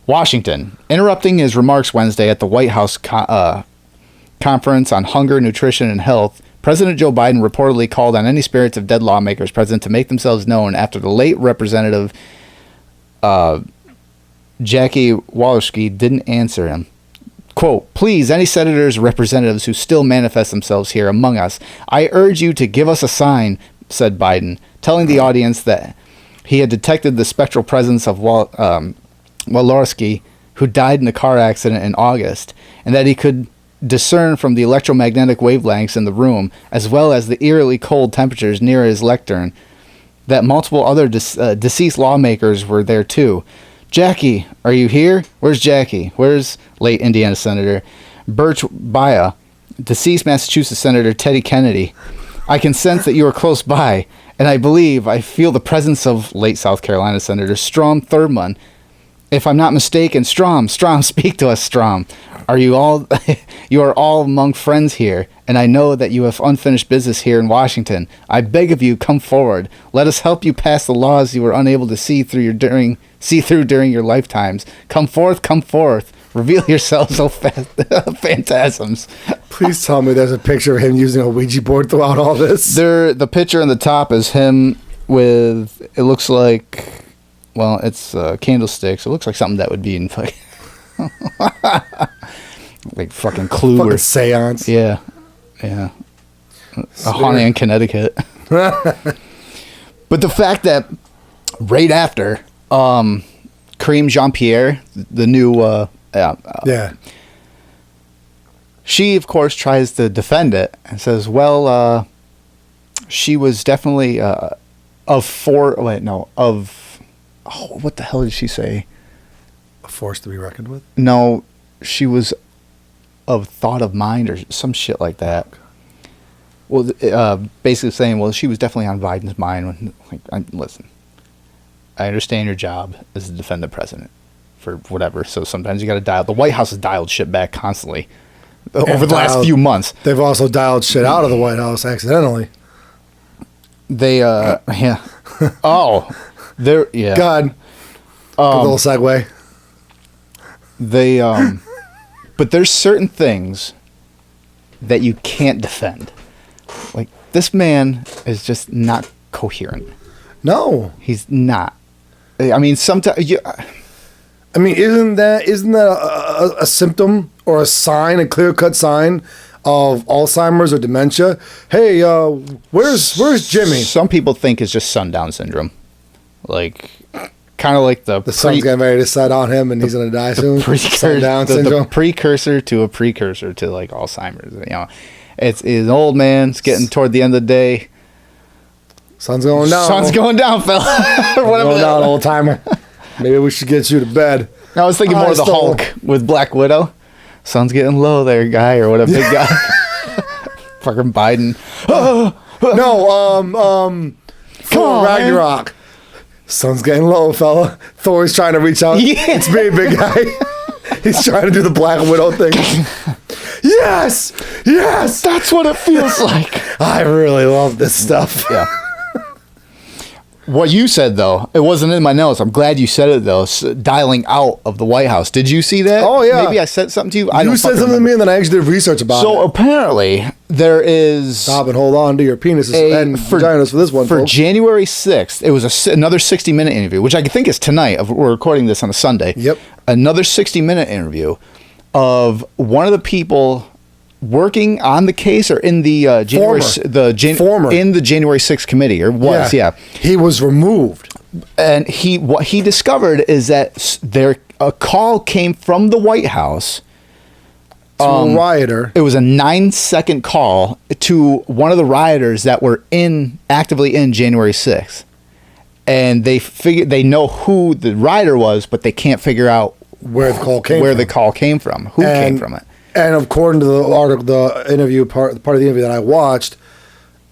Washington, interrupting his remarks Wednesday at the White House conference on hunger, nutrition, and health, President Joe Biden reportedly called on any spirits of dead lawmakers present to make themselves known after the late Representative Jackie Walorski didn't answer him. Quote, please, any senators or representatives who still manifest themselves here among us, I urge you to give us a sign, said Biden, telling the audience that he had detected the spectral presence of Walorski, who died in a car accident in August, and that he could discern from the electromagnetic wavelengths in the room, as well as the eerily cold temperatures near his lectern, that multiple other deceased lawmakers were there too. Jackie, are you here? Where's Jackie? Where's late Indiana Senator Birch Bayh, deceased Massachusetts Senator Teddy Kennedy? I can sense that you are close by, and I believe I feel the presence of late South Carolina Senator Strom Thurmond. If I'm not mistaken, Strom, speak to us, Strom. You are all among friends here, and I know that you have unfinished business here in Washington. I beg of you, come forward. Let us help you pass the laws you were unable to see through during your lifetimes. Come forth. Reveal yourselves, oh phantasms. Please tell me there's a picture of him using a Ouija board throughout all this. The picture on the top is him with, it looks like, well, it's candlesticks. It looks like something that would be in like fucking Clue fucking or seance. Yeah. A haunting in Connecticut. But the fact that right after Kareem Jean-Pierre, the new she of course tries to defend it and says, well, she was definitely what the hell did she say? A force to be reckoned with? No, she was of thought of mind or some shit like that. Well, basically saying, well, she was definitely on Biden's mind. Listen, I understand your job is to defend the president for whatever. So sometimes you got to dial. The White House has dialed shit back constantly over the last few months. They've also dialed shit out of the White House accidentally. They, yeah. Oh, they're, yeah. God. Good little segue. They, but there's certain things that you can't defend. Like, this man is just not coherent. No. He's not. I mean, sometimes... I mean, isn't that a symptom or a sign, a clear-cut sign of Alzheimer's or dementia? Hey, where's Jimmy? Some people think it's just sundown syndrome. Like... Kind of like the sun's getting ready to set on him and he's going to die soon. The precursor to a precursor to like Alzheimer's. You know, it's an old man. It's getting toward the end of the day. Sun's going down. Sun's going down, fella. Going down, old timer. Maybe we should get you to bed. I was thinking more of the Hulk with Black Widow. Sun's getting low there, guy, or what a big guy. Fucking Biden. No, Thor Ragnarok. Man. Sun's getting low, fella. Thor's trying to reach out. Yeah. It's me, big guy. He's trying to do the Black Widow thing. Yes! Yes! That's what it feels like. I really love this stuff. Yeah. What you said, though, it wasn't in my notes. I'm glad you said it, though. Dialing out of the White House. Did you see that? Oh, yeah. Maybe I said something to you. You said something to me, and then I actually did research about it. So apparently, there is... Stop and hold on to your penises and vaginas for this one, For folks. January 6th, it was another 60-minute interview, which I think is tonight. We're recording this on a Sunday. Yep. Another 60-minute interview of one of the people working on the case or in the January in the January 6th committee, or was, yeah. He was removed. And what he discovered is that a call came from the White House to a rioter. It was a 9-second call to one of the rioters that were actively in January 6th. And they know who the rioter was, but they can't figure out where the call came from. Who came from it. And according to the article, the interview part of the interview that I watched,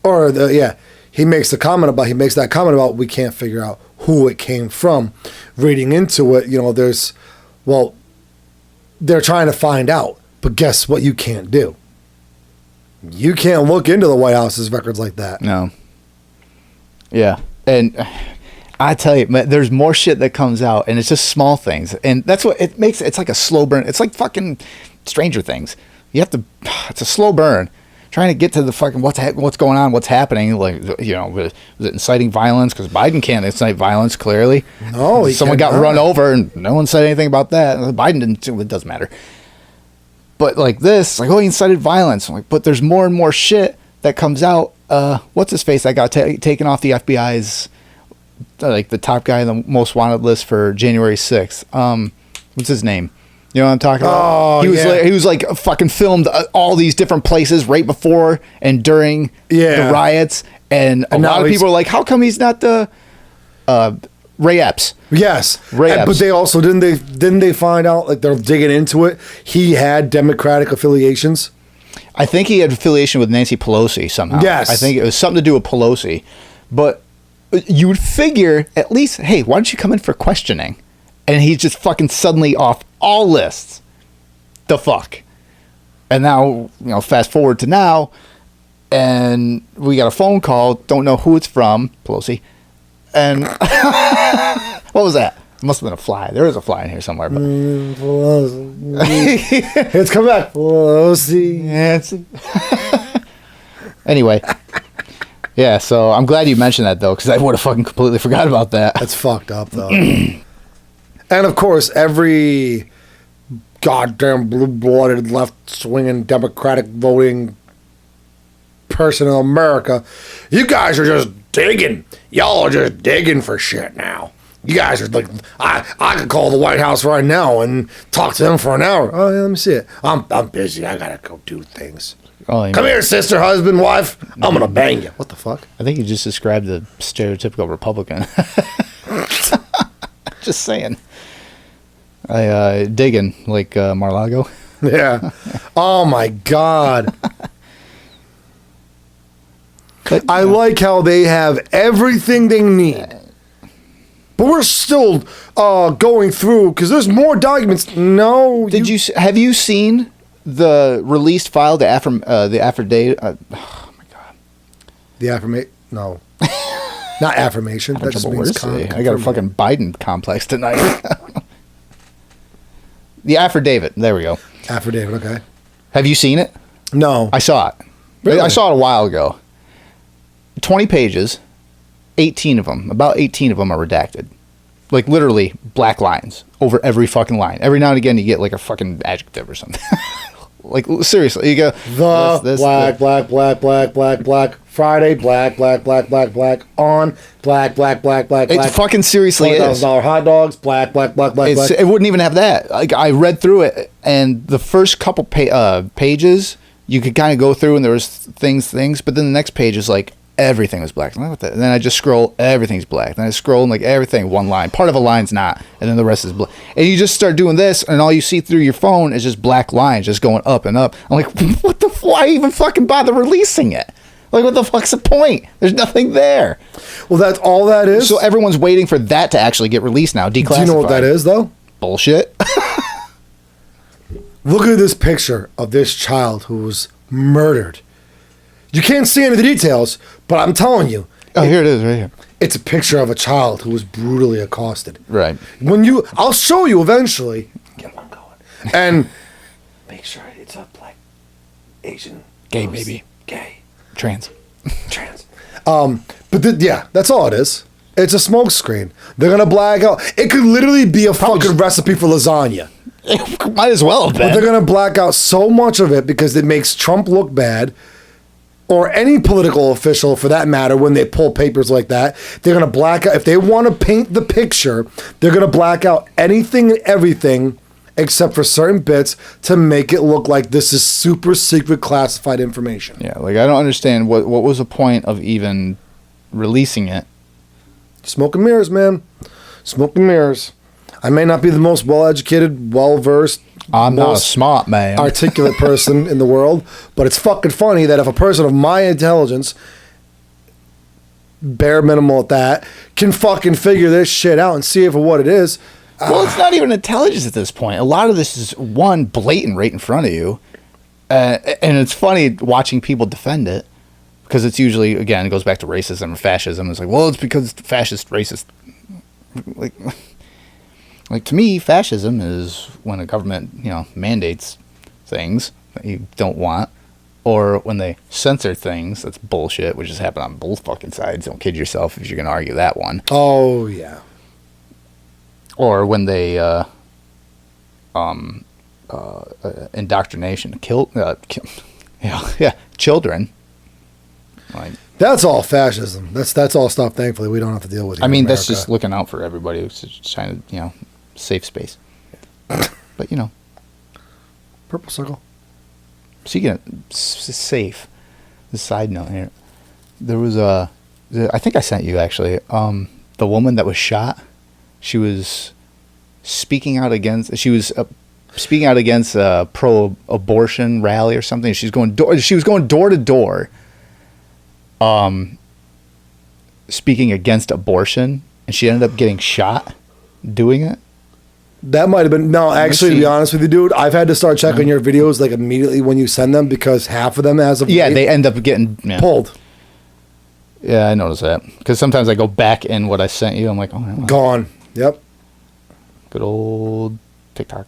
he makes that comment about we can't figure out who it came from. Reading into it, they're trying to find out, but guess what? You can't do. You can't look into the White House's records like that. No. Yeah, and I tell you, man, there's more shit that comes out, and it's just small things, and that's what it makes. It's like a slow burn. It's like fucking Stranger Things. It's a slow burn trying to get to the fucking what's going on, what's happening. Like, was it inciting violence? Because Biden can't incite violence, clearly. No, someone got run over and no one said anything about that. Biden didn't. It doesn't matter. But like this, like, he incited violence. I'm like, but there's more and more shit that comes out. What's his face that got taken off the FBI's, like, the top guy on the most wanted list for January 6th. What's his name? You know what I'm talking about? He was like fucking filmed all these different places right before and during the riots, and a lot of people are like, "How come he's not the Ray Epps?" Yes, Ray Epps. But they also didn't they find out, like, they're digging into it, he had Democratic affiliations. I think he had affiliation with Nancy Pelosi somehow. Yes, I think it was something to do with Pelosi, but you would figure at least, hey, why don't you come in for questioning? And he's just fucking suddenly off all lists. The fuck. And now, fast forward to now, and we got a phone call. Don't know who it's from. Pelosi. And what was that? It must have been a fly. There is a fly in here somewhere. But it's come back. Pelosi. Anyway. Yeah, so I'm glad you mentioned that, though, because I would have fucking completely forgot about that. That's fucked up, though. And, of course, every goddamn blue-blooded, left-swinging, Democratic voting person in America, you guys are just digging. Y'all are just digging for shit now. You guys are like, I could call the White House right now and talk to them for an hour. Oh, yeah, let me see it. I'm busy. I got to go do things. Oh, come here, sister, husband, wife. I'm going to bang you. What the fuck? I think you just described the stereotypical Republican. Just saying. Digging, like Mar-a-Lago. Yeah. Oh, my God. But, I like how they have everything they need. But we're still going through, because there's more documents. No. Have you seen the released file, the affidavit? Oh, my God. The affirmation? No. Not affirmation. That just means I got a fucking Biden complex tonight. The affidavit. There we go. Affidavit, okay. Have you seen it? No. I saw it. Really? I saw it a while ago. 20 pages. 18 of them. About 18 of them are redacted. Like, literally, black lines over every fucking line. Every now and again, you get, like, a fucking adjective or something. Like, seriously, you go... black. Friday, black. On, black. It fucking seriously is. $20,000 hot dogs, black. It wouldn't even have that. Like, I read through it, and the first couple pages, you could kind of go through, and there was things, but then the next page is like, everything was black. I'm like, what the? And then I just scroll, everything's black. Then I scroll and like everything, one line. Part of a line's not, and then the rest is black. And you just start doing this, and all you see through your phone is just black lines just going up and up. I'm like, what the? Why even fucking bother releasing it? Like, what the fuck's the point? There's nothing there. Well, that's all that is. So everyone's waiting for that to actually get released now, declassified. Do you know what that is, though? Bullshit. Look at this picture of this child who was murdered. You can't see any of the details, but I'm telling you. Oh, here it is, right here. It's a picture of a child who was brutally accosted. Right. I'll show you eventually. Get one going. And make sure it's a black, Asian, gay baby, gay, trans. But yeah, that's all it is. It's a smoke screen. They're gonna black out. It could literally be a fucking recipe for lasagna. Might as well have been. But they're gonna black out so much of it because it makes Trump look bad, or any political official for that matter. When they pull papers like that, they're gonna black out. If they want to paint the picture, they're gonna black out anything and everything except for certain bits to make it look like this is super secret classified information. Yeah, like I don't understand what was the point of even releasing it. Smoke and mirrors, man. Smoke and mirrors. I may not be the most well-educated, well-versed, I'm not a smart man, articulate person in the world, but it's fucking funny that if a person of my intelligence, bare minimal at that, can fucking figure this shit out and see it for what it is. Well, it's not even intelligence at this point. A lot of this is one blatant right in front of you, and it's funny watching people defend it because it's usually, again, it goes back to racism or fascism. It's like, well, it's because it's fascist, racist. Like to me, fascism is when a government, mandates things that you don't want, or when they censor things. That's bullshit, which has happened on both fucking sides. Don't kid yourself if you're gonna argue that one. Oh yeah. Or when they indoctrination, children. Like that's all fascism. That's all stuff. Thankfully, we don't have to deal with. I mean, that's just looking out for everybody. It's just trying to, safe space. But purple circle. Speaking of safe, the side note here, there was I think I sent you actually. The woman that was shot, she was speaking out against. She was speaking out against a pro-abortion rally or something. She was going door to door. Speaking against abortion, and she ended up getting shot doing it. That might have been actually. To be honest with you, dude, I've had to start checking your videos like immediately when you send them because half of them, as of late, they end up getting pulled. Yeah, I noticed that because sometimes I go back in what I sent you. I'm like, oh, gone. Yep. Good old TikTok.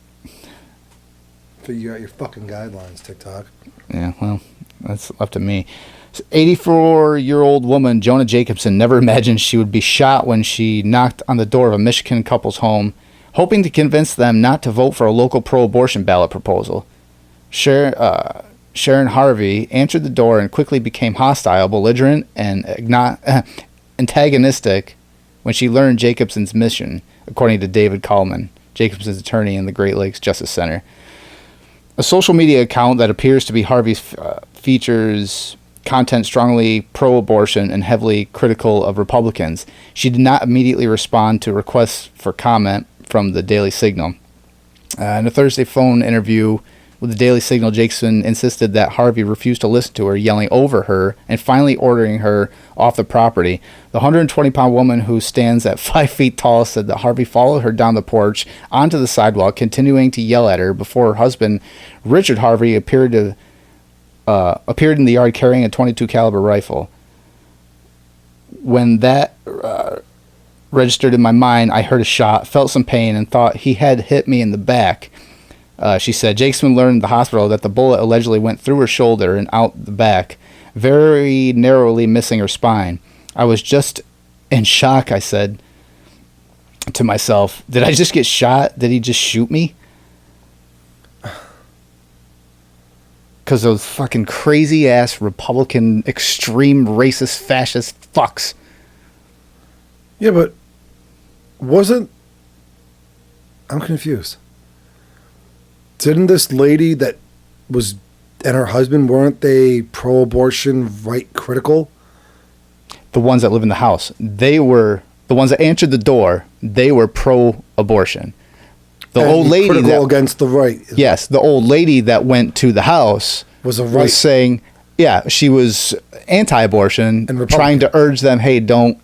Figure out your fucking guidelines, TikTok. Yeah, well, that's up to me. 84-year-old woman, Jonah Jacobson, never imagined she would be shot when she knocked on the door of a Michigan couple's home, hoping to convince them not to vote for a local pro-abortion ballot proposal. Sharon Harvey answered the door and quickly became hostile, belligerent, and antagonistic when she learned Jacobson's mission, according to David Coleman, Jacobson's attorney in the Great Lakes Justice Center. A social media account that appears to be Harvey's features content strongly pro-abortion and heavily critical of Republicans. She did not immediately respond to requests for comment from the Daily Signal. In a Thursday phone interview with the Daily Signal, Jacobson insisted that Harvey refused to listen to her, yelling over her and finally ordering her off the property. The 120-pound woman, who stands at 5 feet tall, said that Harvey followed her down the porch onto the sidewalk, continuing to yell at her before her husband, Richard Harvey, appeared in the yard carrying a .22 caliber rifle. When that registered in my mind, I heard a shot, felt some pain, and thought he had hit me in the back. She said Jacobson learned in the hospital that the bullet allegedly went through her shoulder and out the back, very narrowly missing her spine. I was just in shock, I said to myself. Did I just get shot? Did he just shoot me? Because those fucking crazy-ass Republican, extreme, racist, fascist fucks. Yeah, but I'm confused. Didn't this lady that was, and her husband, weren't they pro-abortion, right critical? the ones that live in the house, they were the ones that answered the door. They were pro-abortion. The And old lady critical that against the right. yes, the old lady that went to the house Was a right. was saying, yeah, she was anti-abortion, And Republican. trying to urge them, hey, don't,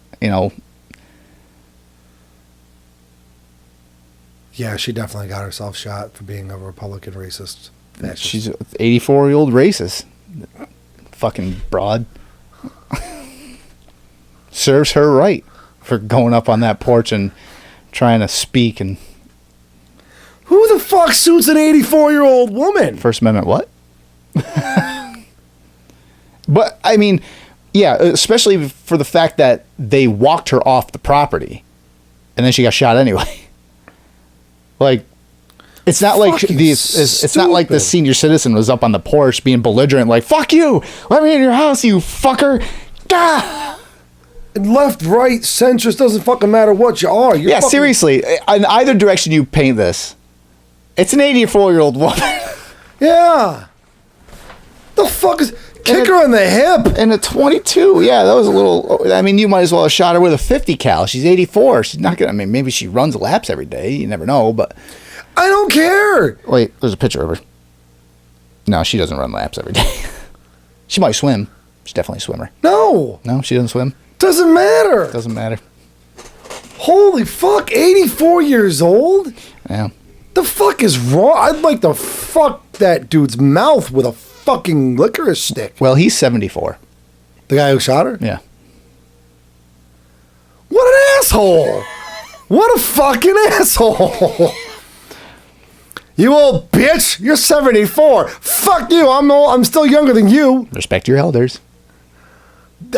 Yeah, she definitely got herself shot for being a Republican racist. Fascist. she's an 84-year-old racist. Fucking broad. Serves her right for going up on that porch and trying to speak. And Who the fuck suits an 84-year-old woman? First Amendment, what? But, I mean, yeah, especially for the fact that they walked her off the property and then she got shot anyway. Like, it's not like Fucking it's not like the stupid. senior citizen was up on the porch being belligerent, like, fuck you, let me in your house, you fucker. Gah! Left, right, centrist, doesn't fucking matter what you are. You're Yeah, fucking- seriously, in either direction you paint this, it's an 84-year-old woman. Yeah. The fuck is... Kick her in the hip. And a 22, yeah, that was a little... I mean, you might as well have shot her with a 50 cal. She's 84. She's not going to... I mean, maybe she runs laps every day. You never know, but... I don't care. Wait, there's a picture of her. No, she doesn't run laps every day. She might swim. She's definitely a swimmer. No. No, she doesn't swim. Doesn't matter. Doesn't matter. Holy fuck, 84 years old? Yeah. The fuck is wrong? I'd like to fuck that dude's mouth with a fucking licorice stick. Well, he's 74. The guy who shot her? Yeah. What an asshole. What a fucking asshole. You old bitch. You're 74. Fuck you. I'm still younger than you. Respect your elders.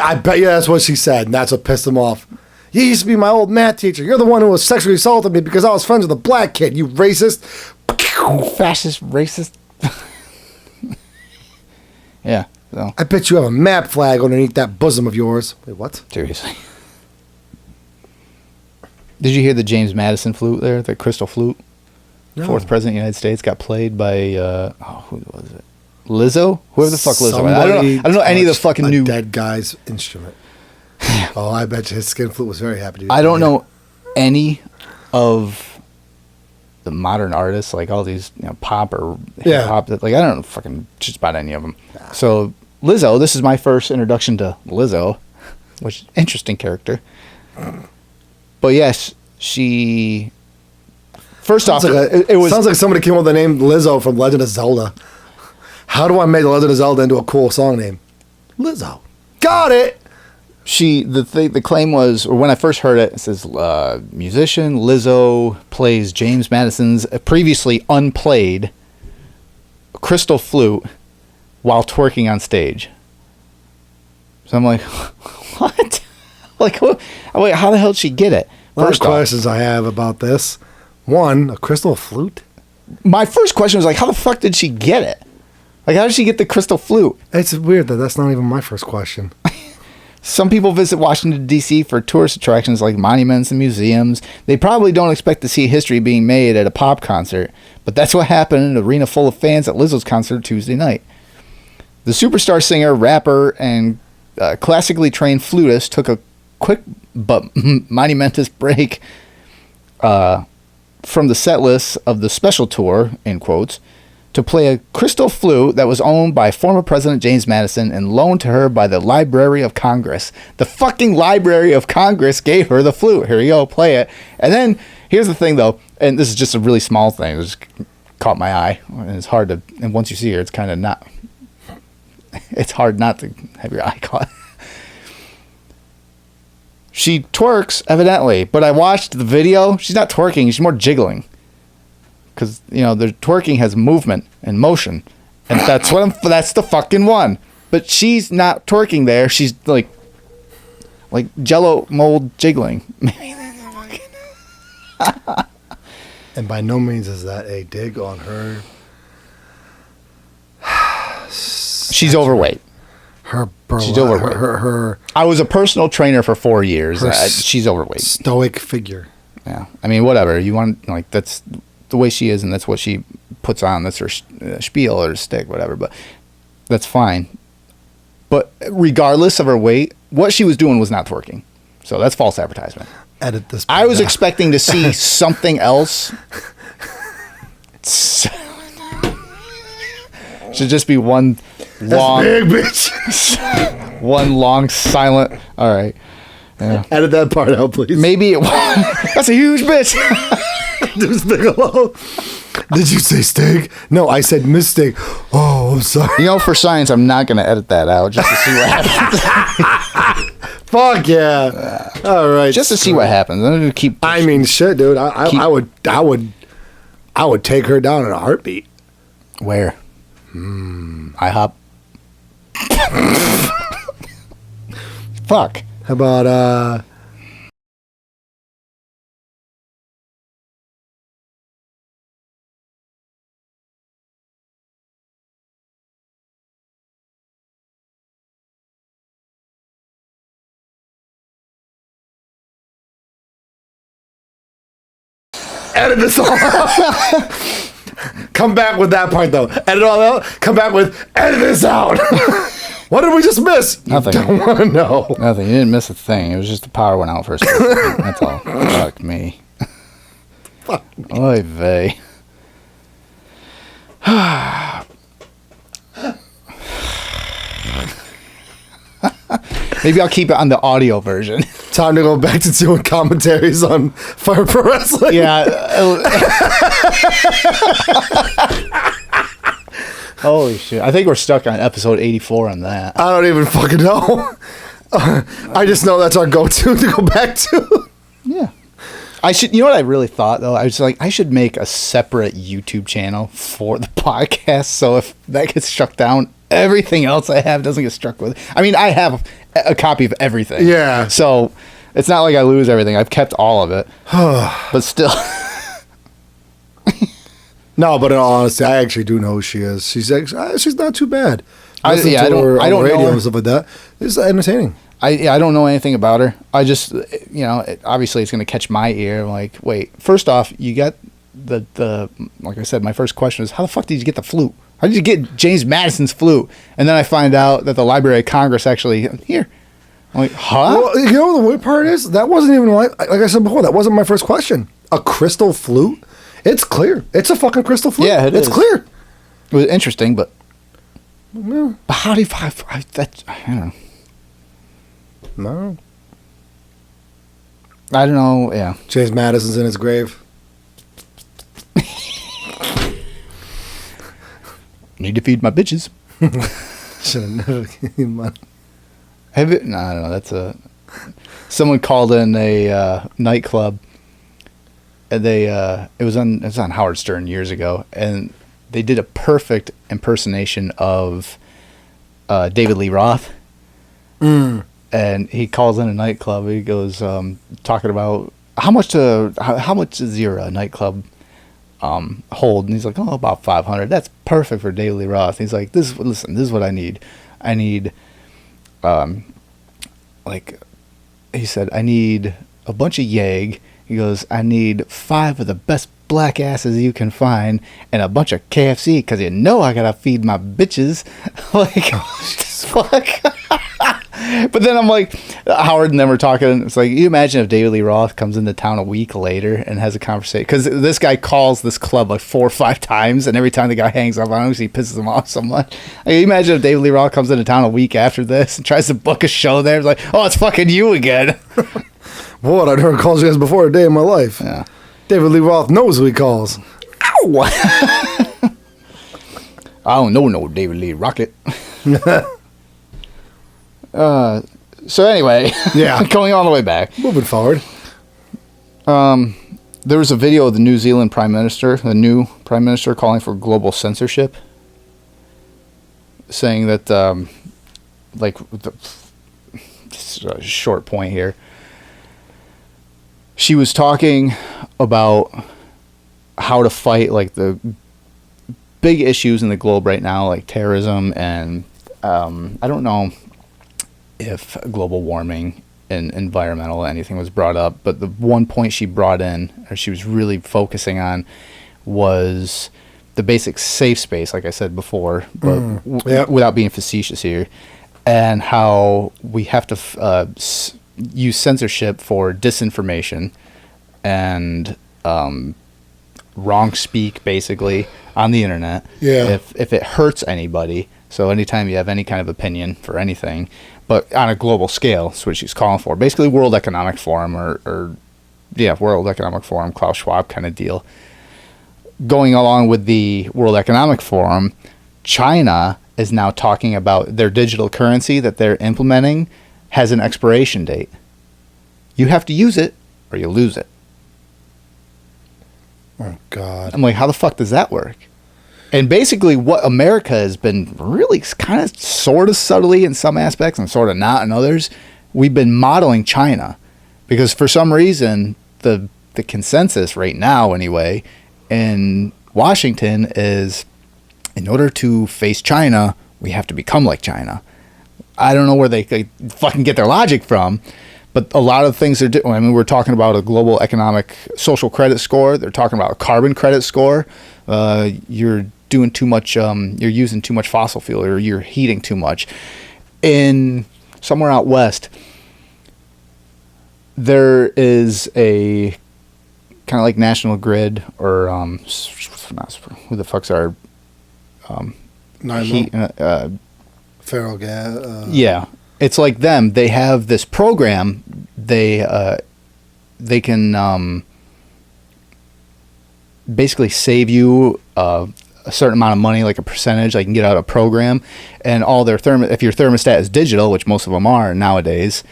I bet you that's what she said, and that's what pissed him off. You used to be my old math teacher. You're the one who was sexually assaulted me because I was friends with a black kid, you racist. Fascist, racist. Yeah, so... I bet you have a map flag underneath that bosom of yours. Wait, what? Seriously. Did you hear the James Madison flute there? The crystal flute? No. Fourth president of the United States got played by, who was it? Lizzo? Whoever the fuck Lizzo is. I don't know any of the touched fucking a new... dead guy's instrument. Oh, I bet you his skin flute was very happy to do I don't that. know any of the modern artists, like all these, pop or Yeah. hip hop. Like, I don't know fucking just about any of them. So, Lizzo, this is my first introduction to Lizzo, which is an interesting character. But yes, she... First off, it was... Sounds like somebody came up with the name Lizzo from Legend of Zelda. How do I make the Legend of Zelda into a cool song name? Lizzo. Got it! The claim was, or when I first heard it, it says musician Lizzo plays James Madison's previously unplayed crystal flute while twerking on stage. So I'm like, what? Like, what? Wait, how the hell did she get it? A lot of First off, questions I have about this. One, a crystal flute? my first question was like, how the fuck did she get it? Like, how did she get the crystal flute? It's weird that that's not even my first question. Some people visit Washington, D.C. for tourist attractions like monuments and museums. They probably don't expect to see history being made at a pop concert, but that's what happened in an arena full of fans at Lizzo's concert Tuesday night. The superstar singer, rapper, and classically trained flutist took a quick but monumentous break from the set list of the special tour, in quotes, to play a crystal flute that was owned by former President James Madison and loaned to her by the Library of Congress. The fucking Library of Congress gave her the flute. Here you go, play it. And then, here's the thing though, and this is just a really small thing, it just caught my eye, and it's hard to, and once you see her, it's kind of not, it's hard not to have your eye caught. She twerks, evidently, but I watched the video, she's not twerking, she's more jiggling. Because, the twerking has movement and motion. And that's that's the fucking one. But she's not twerking there. She's like Jello mold jiggling. And by no means is that a dig on her. She's overweight. Her She's overweight. Her I was a personal trainer for 4 years. Her She's overweight. stoic figure. Yeah. I mean, whatever. You want, that's the way she is, and that's what she puts on. That's her spiel or stick, whatever. But that's fine. But regardless of her weight, what she was doing was not twerking. So that's false advertisement. Edit this. I was expecting to see something else. Should just be one long, big bitch. one long silent. All right. Yeah. Edit that part out, please. Maybe it was. That's a huge bitch. There's Bigelow. Did you say steak? No, I said mistake. Oh, I'm sorry. You know, for science, I'm not going to edit that out just to see what happens. Fuck yeah. All right. Just to see what happens. I'm going to keep. I mean, shit, dude. I would take her down in a heartbeat. Where? IHOP. Fuck. How about edit this all out. Come back with that part though. Edit all out. Come back with edit this out. What did we just miss? Nothing. Don't want to know. Nothing. You didn't miss a thing. It was just the power went out for a second. That's all. Fuck me. Fuck me. Oy vey. Maybe I'll keep it on the audio version. Time to go back to doing commentaries on Fire Pro Wrestling. Yeah. Holy shit. I think we're stuck on episode 84 on that. I don't even fucking know. I just know that's our go-to to go back to. Yeah. I should, you know what I really thought though? I was like, I should make a separate YouTube channel for the podcast. So if that gets struck down, everything else I have doesn't get struck with. I mean, I have a copy of everything. Yeah. So it's not like I lose everything. I've kept all of it. But still. No, but in all honesty, I actually do know who she is. She's not too bad. I don't know radio her. and stuff like that. It's entertaining. I don't know anything about her. I just, you know, obviously it's going to catch my ear. I'm like, wait, first off, you got the like I said, my first question is, how the fuck did you get the flute? How did you get James Madison's flute? And then I find out that the Library of Congress actually, here. I'm like, huh? Well, you know the weird part is, that wasn't even, like I said before, that wasn't my first question. A crystal flute? It's clear. It's a fucking crystal flute. Yeah, it's clear. It was interesting, but Yeah. but how do you, I don't know. No. I don't know, yeah. James Madison's in his grave. Need to feed my bitches. Should have never given money. Have it? No, I don't know. That's someone called in a nightclub, and it was on Howard Stern years ago, and they did a perfect impersonation of David Lee Roth. And he calls in a nightclub. He goes talking about how much does your nightclub hold? And he's like, oh, about 500. That's perfect for David Lee Roth. He's like, this is what I need. I need, like, he said, I need a bunch of Yag. He goes, I need 5 of the best black asses you can find and a bunch of KFC because you know I gotta feed my bitches. Like, fuck. But then I'm like, Howard and them were talking. It's like, you imagine if David Lee Roth comes into town a week later and has a conversation, because this guy calls this club like 4 or 5 times, and every time the guy hangs up on him, he pisses him off so much. Like, you imagine if David Lee Roth comes into town a week after this and tries to book a show there. It's like, oh, it's fucking you again. What? I've never called you guys before a day in my life. Yeah. David Lee Roth knows who he calls. Ow! I don't know no David Lee Rocket. So anyway, yeah, going all the way back, moving forward. There was a video of the New Zealand Prime Minister, the new Prime Minister, calling for global censorship, saying that, this is a short point here. She was talking about how to fight like the big issues in the globe right now, like terrorism and I don't know if global warming and environmental anything was brought up, but the one point she brought in, or she was really focusing on, was the basic safe space, like I said before, but without being facetious here. and how we have to use censorship for disinformation and wrong speak, basically, on the internet. Yeah. If it hurts anybody, so anytime you have any kind of opinion for anything, but on a global scale, that's what she's calling for. Basically, World Economic Forum or World Economic Forum, Klaus Schwab kind of deal. Going along with the World Economic Forum, China is now talking about their digital currency that they're implementing has an expiration date. You have to use it or you lose it. Oh, God. I'm like, how the fuck does that work? And basically what America has been really kind of sort of subtly in some aspects and sort of not in others, we've been modeling China. Because for some reason, the consensus right now anyway in Washington is in order to face China, we have to become like China. I don't know where they fucking get their logic from, but a lot of things are doing. I mean, we're talking about a global economic social credit score. They're talking about a carbon credit score. You're doing too much. You're using too much fossil fuel, or you're heating too much. In somewhere out west, there is a kind of like National Grid or who the fuck's our heat? Feral gas. Yeah, it's like them. They have this program. They can basically save you a certain amount of money, like a percentage. They can get out of a program, and all their if your thermostat is digital, which most of them are nowadays,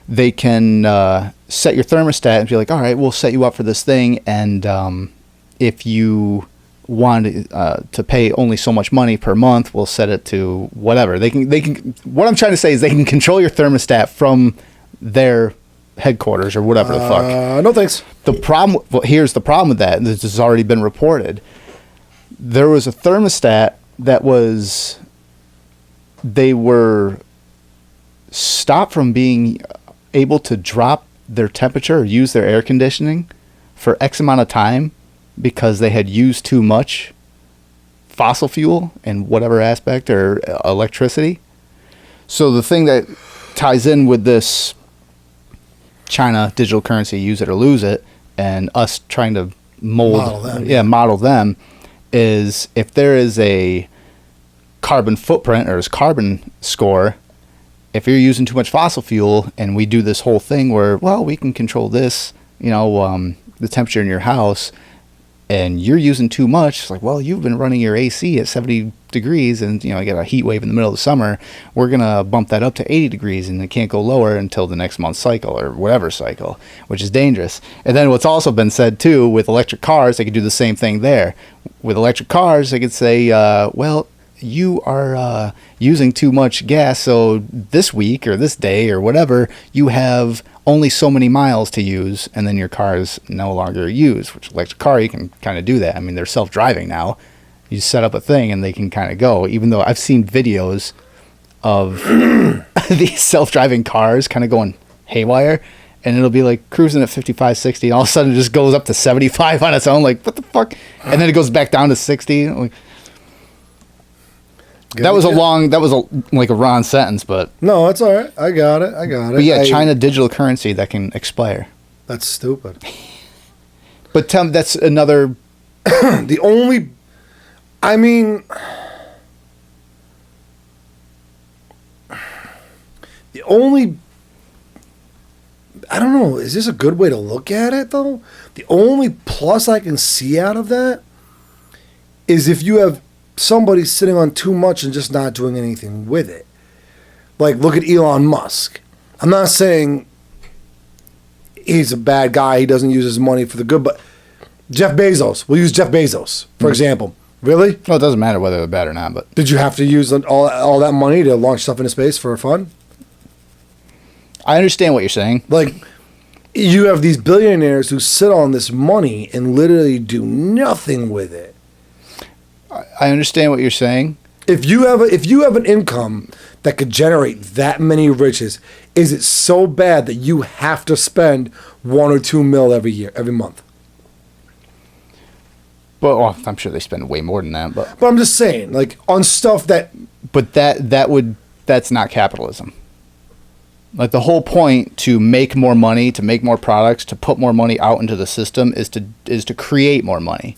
they can set your thermostat and be like, all right, we'll set you up for this thing, and if you want to pay only so much money per month, we'll set it to whatever. They can. What I'm trying to say is they can control your thermostat from their headquarters or whatever the fuck. No thanks. The problem. Well, here's the problem with that. This has already been reported. There was a thermostat that was. They were stopped from being able to drop their temperature or use their air conditioning for X amount of time because they had used too much fossil fuel in whatever aspect or electricity. So the thing that ties in with this China digital currency, use it or lose it, and us trying to model them, is if there is a carbon footprint or carbon score, if you're using too much fossil fuel and we do this whole thing where, well, we can control this, the temperature in your house, and you're using too much, it's like, well, you've been running your AC at 70 degrees and, you get a heat wave in the middle of the summer. We're going to bump that up to 80 degrees and it can't go lower until the next month's cycle or whatever cycle, which is dangerous. And then what's also been said, too, with electric cars, they could do the same thing there. With electric cars, they could say, well, you are using too much gas, so this week or this day or whatever, you have only so many miles to use, and then your car is no longer used. Which electric car, you can kind of do that. I mean, they're self-driving now. You set up a thing and they can kind of go. Even though I've seen videos of these self-driving cars kind of going haywire, and it'll be like cruising at 55, 60, and all of a sudden it just goes up to 75 on its own. Like, what the fuck? And then it goes back down to 60. Like, that was like a Ron sentence, but no, it's all right. I got it. But yeah, China digital currency that can expire. That's stupid. But tell me, that's another. The only I don't know, is this a good way to look at it though? The only plus I can see out of that is if you have somebody sitting on too much and just not doing anything with it. Like, look at Elon Musk. I'm not saying he's a bad guy, he doesn't use his money for the good, but Jeff Bezos, we'll use Jeff Bezos, for example. Really? Well, it doesn't matter whether they're bad or not, but... Did you have to use all that money to launch stuff into space for fun? I understand what you're saying. Like, you have these billionaires who sit on this money and literally do nothing with it. I understand what you're saying. If you have an income that could generate that many riches, is it so bad that you have to spend $1 or $2 mil every month? Well, I'm sure they spend way more than that, but I'm just saying, like, on stuff that. But that would that's not capitalism. Like, the whole point to make more money, to make more products, to put more money out into the system is to create more money.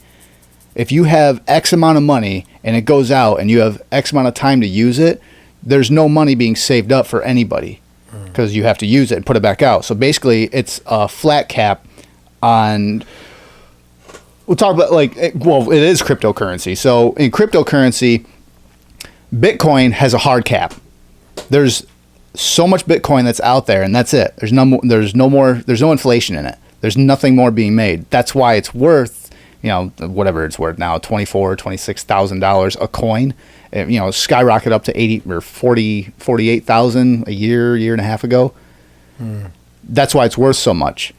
If you have X amount of money and it goes out and you have X amount of time to use it, there's no money being saved up for anybody because you have to use it and put it back out. So basically, it's a flat cap on. We'll talk about, like, well, it is cryptocurrency. So in cryptocurrency, Bitcoin has a hard cap. There's so much Bitcoin that's out there, and that's it. There's no inflation in it. There's nothing more being made. That's why it's worth, whatever it's worth now, $26,000 a coin. Skyrocket up to 80 or 48,000 a year and a half ago. That's why it's worth so much.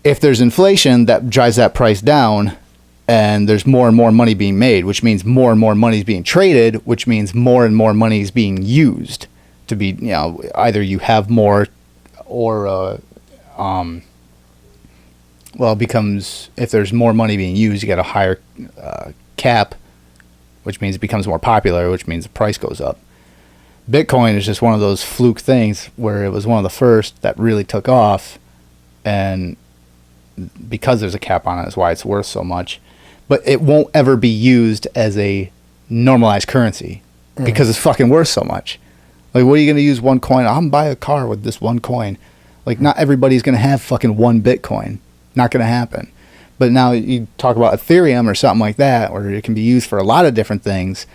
If there's inflation, that drives that price down, and there's more and more money being made, which means more and more money is being traded, which means more and more money is being used to be, either you have more or, it becomes, if there's more money being used, you got a higher cap, which means it becomes more popular, which means the price goes up. Bitcoin is just one of those fluke things where it was one of the first that really took off, and because there's a cap on it is why it's worth so much. But it won't ever be used as a normalized currency because it's fucking worth so much. Like, what are you going to use one coin? I'm going to buy a car with this one coin. Like, not everybody's going to have fucking one Bitcoin. Not going to happen. But now you talk about Ethereum or something like that, where it can be used for a lot of different things.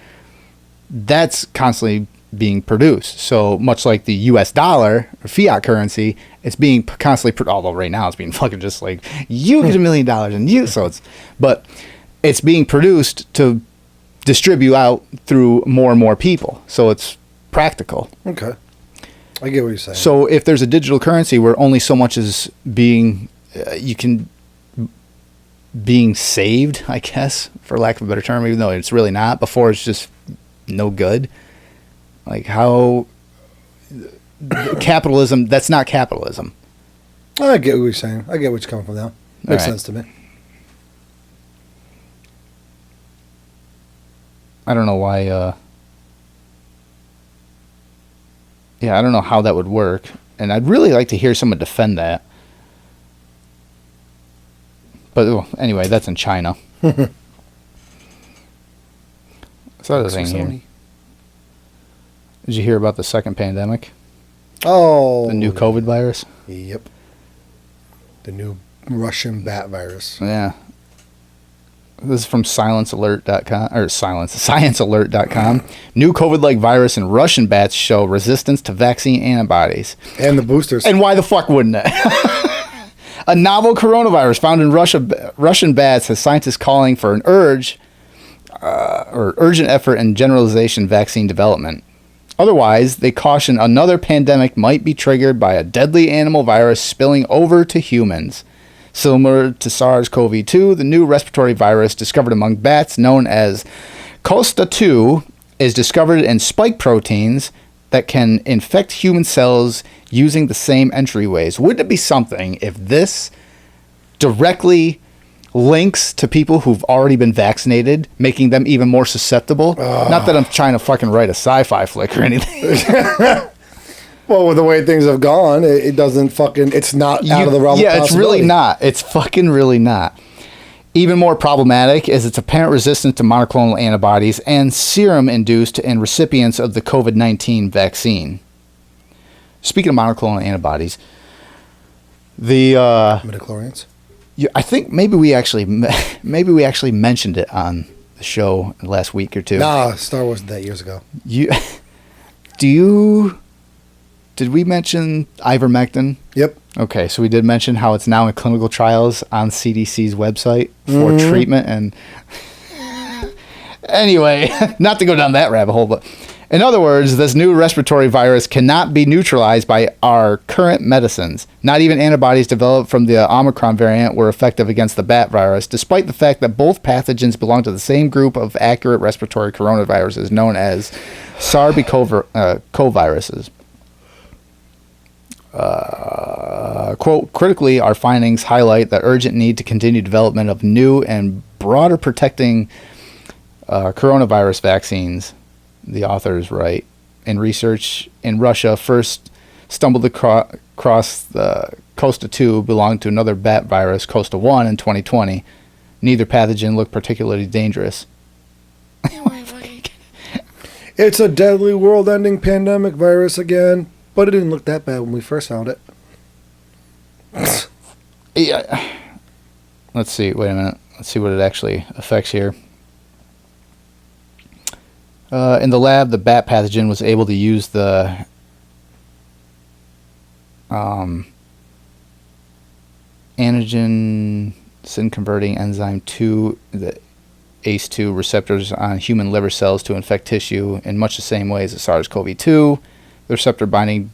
That's constantly being produced. So much like the US dollar or fiat currency, it's being constantly, although right now it's being fucking just like, you get $1 million and you, but it's being produced to distribute out through more and more people. So it's practical. Okay. I get what you're saying. So if there's a digital currency where only so much is being, being saved, I guess, for lack of a better term, even though it's really not. Before, it's just no good. Like, how capitalism, that's not capitalism. I get what you're saying. I get where you're coming from now. Makes sense to me. I don't know why, I don't know how that would work. And I'd really like to hear someone defend that. But anyway, that's in China. So other thing here. Did you hear about the second pandemic? Oh. The new COVID virus? Yep. The new Russian bat virus. Yeah. This is from silencealert.com, or sciencealert.com. New COVID-like virus in Russian bats show resistance to vaccine antibodies. And the boosters. And why the fuck wouldn't it? A novel coronavirus found in Russian bats has scientists calling for an urgent effort in generalization vaccine development. Otherwise, they caution another pandemic might be triggered by a deadly animal virus spilling over to humans. Similar to SARS-CoV-2, the new respiratory virus discovered among bats known as Costa-2 is discovered in spike proteins that can infect human cells using the same entryways. Wouldn't it be something if this directly links to people who've already been vaccinated, making them even more susceptible? Not that I'm trying to fucking write a sci-fi flick or anything. Well, with the way things have gone, it doesn't fucking, it's not out of the realm of possibility. Yeah, it's really not. It's fucking really not. Even more problematic is its apparent resistance to monoclonal antibodies and serum induced in recipients of the COVID-19 vaccine. Speaking of monoclonal antibodies, the midichlorians. I think maybe we actually mentioned it on the show last week or two. Nah, Star Wars did that years ago. Did we mention ivermectin? Yep. Okay, so we did mention how it's now in clinical trials on CDC's website for treatment. And anyway, not to go down that rabbit hole, but in other words, this new respiratory virus cannot be neutralized by our current medicines. Not even antibodies developed from the Omicron variant were effective against the bat virus, despite the fact that both pathogens belong to the same group of accurate respiratory coronaviruses known as SARS-CoV-viruses. Quote, critically, our findings highlight the urgent need to continue development of new and broader protecting coronavirus vaccines, the authors write. in research in Russia first stumbled across the Costa 2 belonged to another bat virus, Costa 1, in 2020. Neither pathogen looked particularly dangerous. It's a deadly world-ending pandemic virus again, but it didn't look that bad when we first found it. Yeah. Let's see. Wait a minute. Let's see what it actually affects here. In the lab, the bat pathogen was able to use the antigen sin-converting enzyme 2, the ACE2 receptors on human liver cells to infect tissue in much the same way as the SARS-CoV-2. The receptor binding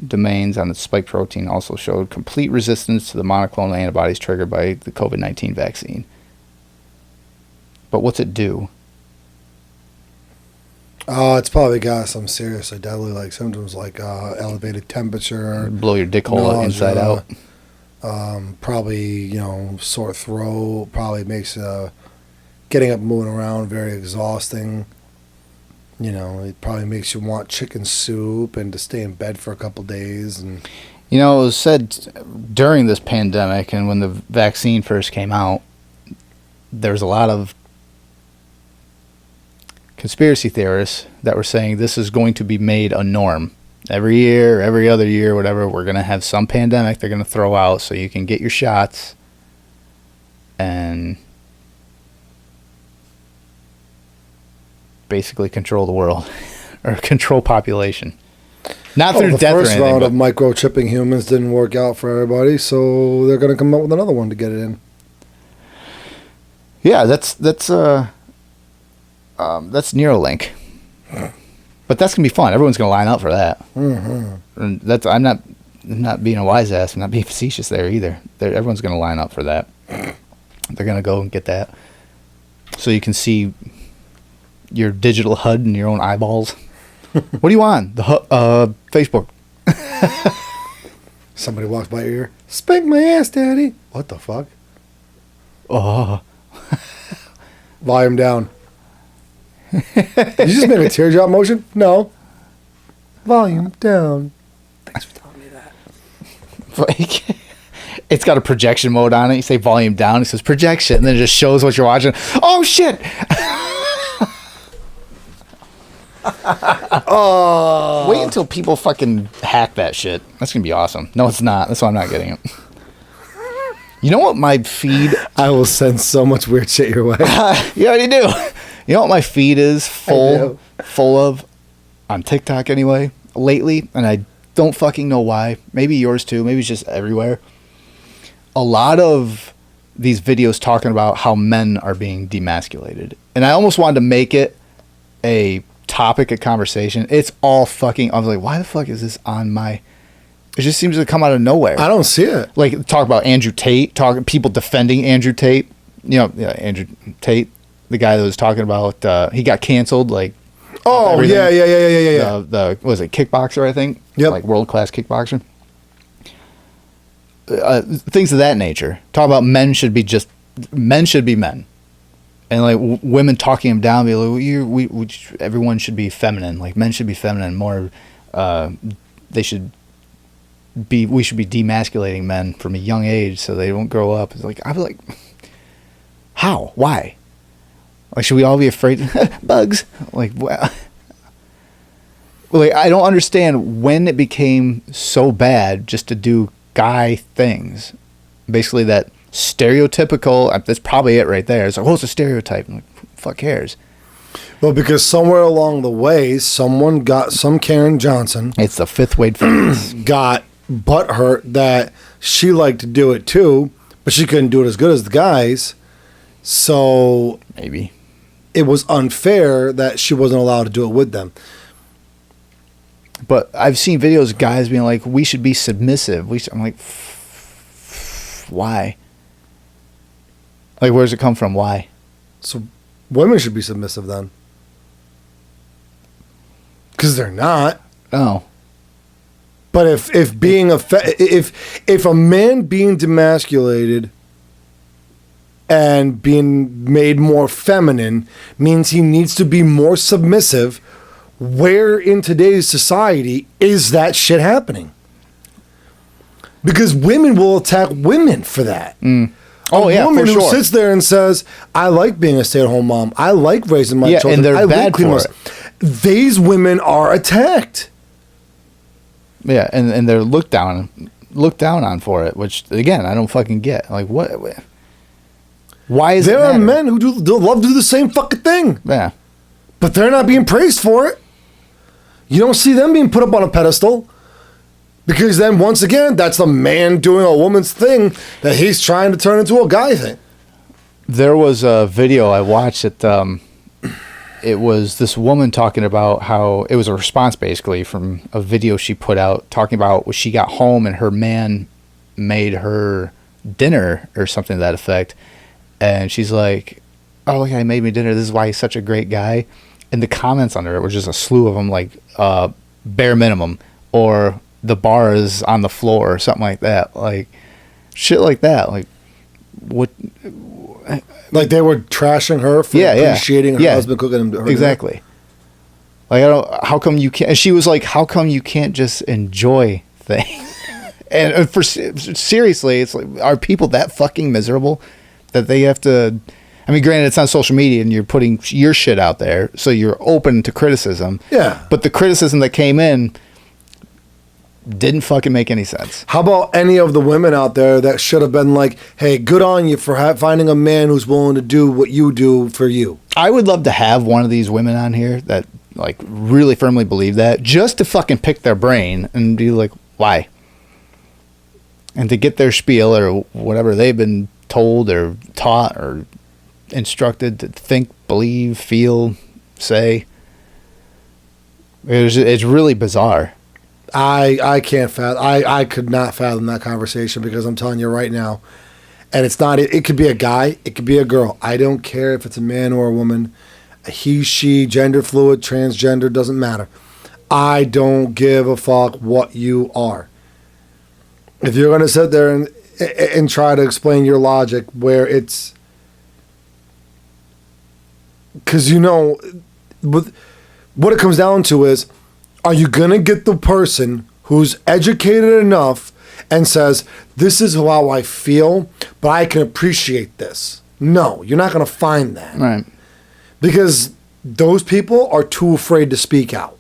domains on the spike protein also showed complete resistance to the monoclonal antibodies triggered by the COVID-19 vaccine. But what's it do? It's probably got some seriously deadly symptoms like elevated temperature, Blow your dick hole nausea, inside out. Probably sore throat. Probably makes getting up, and moving around very exhausting. It probably makes you want chicken soup and to stay in bed for a couple days. And it was said during this pandemic and when the vaccine first came out, there's a lot of conspiracy theorists that were saying this is going to be made a norm. Every year, every other year, whatever, we're going to have some pandemic they're going to throw out so you can get your shots and basically control the world or control population. Not through death or anything. The first round of microchipping humans didn't work out for everybody, so they're going to come up with another one to get it in. Yeah, that's Neuralink. But that's gonna be fun. Everyone's gonna line up for that. Mm-hmm. And I'm not being a wise ass. I'm not being facetious there either. Everyone's gonna line up for that. They're gonna go and get that, so you can see your digital HUD and your own eyeballs. What do you want? The Facebook. Somebody walks by your ear. Spank my ass, daddy. What the fuck? Oh. Volume down. Did you just make a teardrop motion? No. Volume down. Thanks for telling me that. It's got a projection mode on it. You say volume down, it says projection, and then it just shows what you're watching. Oh shit! Oh. Wait until people fucking hack that shit. That's gonna be awesome. No, it's not. That's why I'm not getting it. You know what my feed... I will send so much weird shit your way. You already do. You know what my feed is full of, on TikTok anyway, lately, and I don't fucking know why. Maybe yours too. Maybe it's just everywhere. A lot of these videos talking about how men are being demasculated. And I almost wanted to make it a topic of conversation. It's all fucking... I was like, why the fuck is this on my... It just seems to come out of nowhere. I don't see it. Like, talk about Andrew Tate, people defending Andrew Tate. Andrew Tate, the guy that was talking about, he got canceled, Oh, yeah. The what was it, kickboxer, I think? Yep. Like, world-class kickboxer. Things of that nature. Talk about men should be men. And, women talking him down, be like, everyone should be feminine. Like, men should be feminine more. We should be demasculating men from a young age so they don't grow up. It's like, I'd be like, how? Why? Like, should we all be afraid? Bugs. Like, well, I don't understand when it became so bad just to do guy things. Basically, that stereotypical, that's probably it right there. It's like, it's a stereotype. I'm like, fuck cares? Well, because somewhere along the way, some Karen Johnson. It's the fifth wave got butthurt that she liked to do it too, but she couldn't do it as good as the guys. So maybe it was unfair that she wasn't allowed to do it with them. But I've seen videos of guys being like, we should be submissive. I'm like, why? Like, where does it come from? Why? So women should be submissive then. Because they're not. Oh. But if a man being demasculated and being made more feminine means he needs to be more submissive, where in today's society is that shit happening? Because women will attack women for that. Oh, yeah, A woman for who sure. sits there and says, I like being a stay-at-home mom. I like raising my children. And they're I bad clean for myself." These women are attacked. Yeah, and they're looked down on for it, which, again, I don't fucking get. Like, what? Why is it There are matter? men who love to do the same fucking thing. Yeah. But they're not being praised for it. You don't see them being put up on a pedestal. Because then, once again, that's the man doing a woman's thing that he's trying to turn into a guy thing. There was a video I watched that it was this woman talking about how it was a response basically from a video she put out talking about when she got home and her man made her dinner or something to that effect. And she's like, oh, look, he made me dinner. This is why he's such a great guy. And the comments under it were just a slew of them, like bare minimum, or the bar is on the floor or something like that. Like shit like that. Like what? Like they were trashing her for appreciating her husband cooking her exactly. Like I don't. How come you can't? And she was like, how come you can't just enjoy things? And for seriously, it's like, are people that fucking miserable that they have to? I mean, granted, it's on social media and you're putting your shit out there, so you're open to criticism. Yeah. But the criticism that came in didn't fucking make any sense. How about any of the women out there that should have been like, hey, good on you for finding a man who's willing to do what you do for you? I would love to have one of these women on here that like really firmly believe that, just to fucking pick their brain and be like, why? And to get their spiel or whatever they've been told or taught or instructed to think, believe, feel, say. It's really bizarre. I can't fathom. I could not fathom that conversation because I'm telling you right now, and it's not. It could be a guy. It could be a girl. I don't care if it's a man or a woman. He, she, gender fluid, transgender, doesn't matter. I don't give a fuck what you are. If you're gonna sit there and try to explain your logic where it's, because what it comes down to is, are you going to get the person who's educated enough and says, this is how I feel, but I can appreciate this? No, you're not going to find that. Right. Because those people are too afraid to speak out.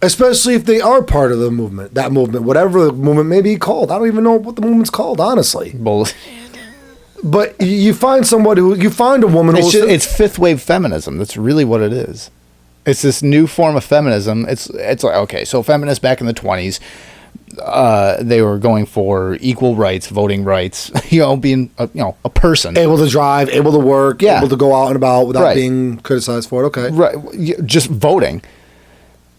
Especially if they are part of the movement, that movement, whatever the movement may be called. I don't even know what the movement's called, honestly. Bullshit. But you find somebody you find a woman who... It's fifth wave feminism. That's really what it is. It's this new form of feminism. It's like, okay, so feminists back in the 20s, they were going for equal rights, voting rights, being a person. Able to drive, able to work, able to go out and about without being criticized for it. Okay. Right. Just voting.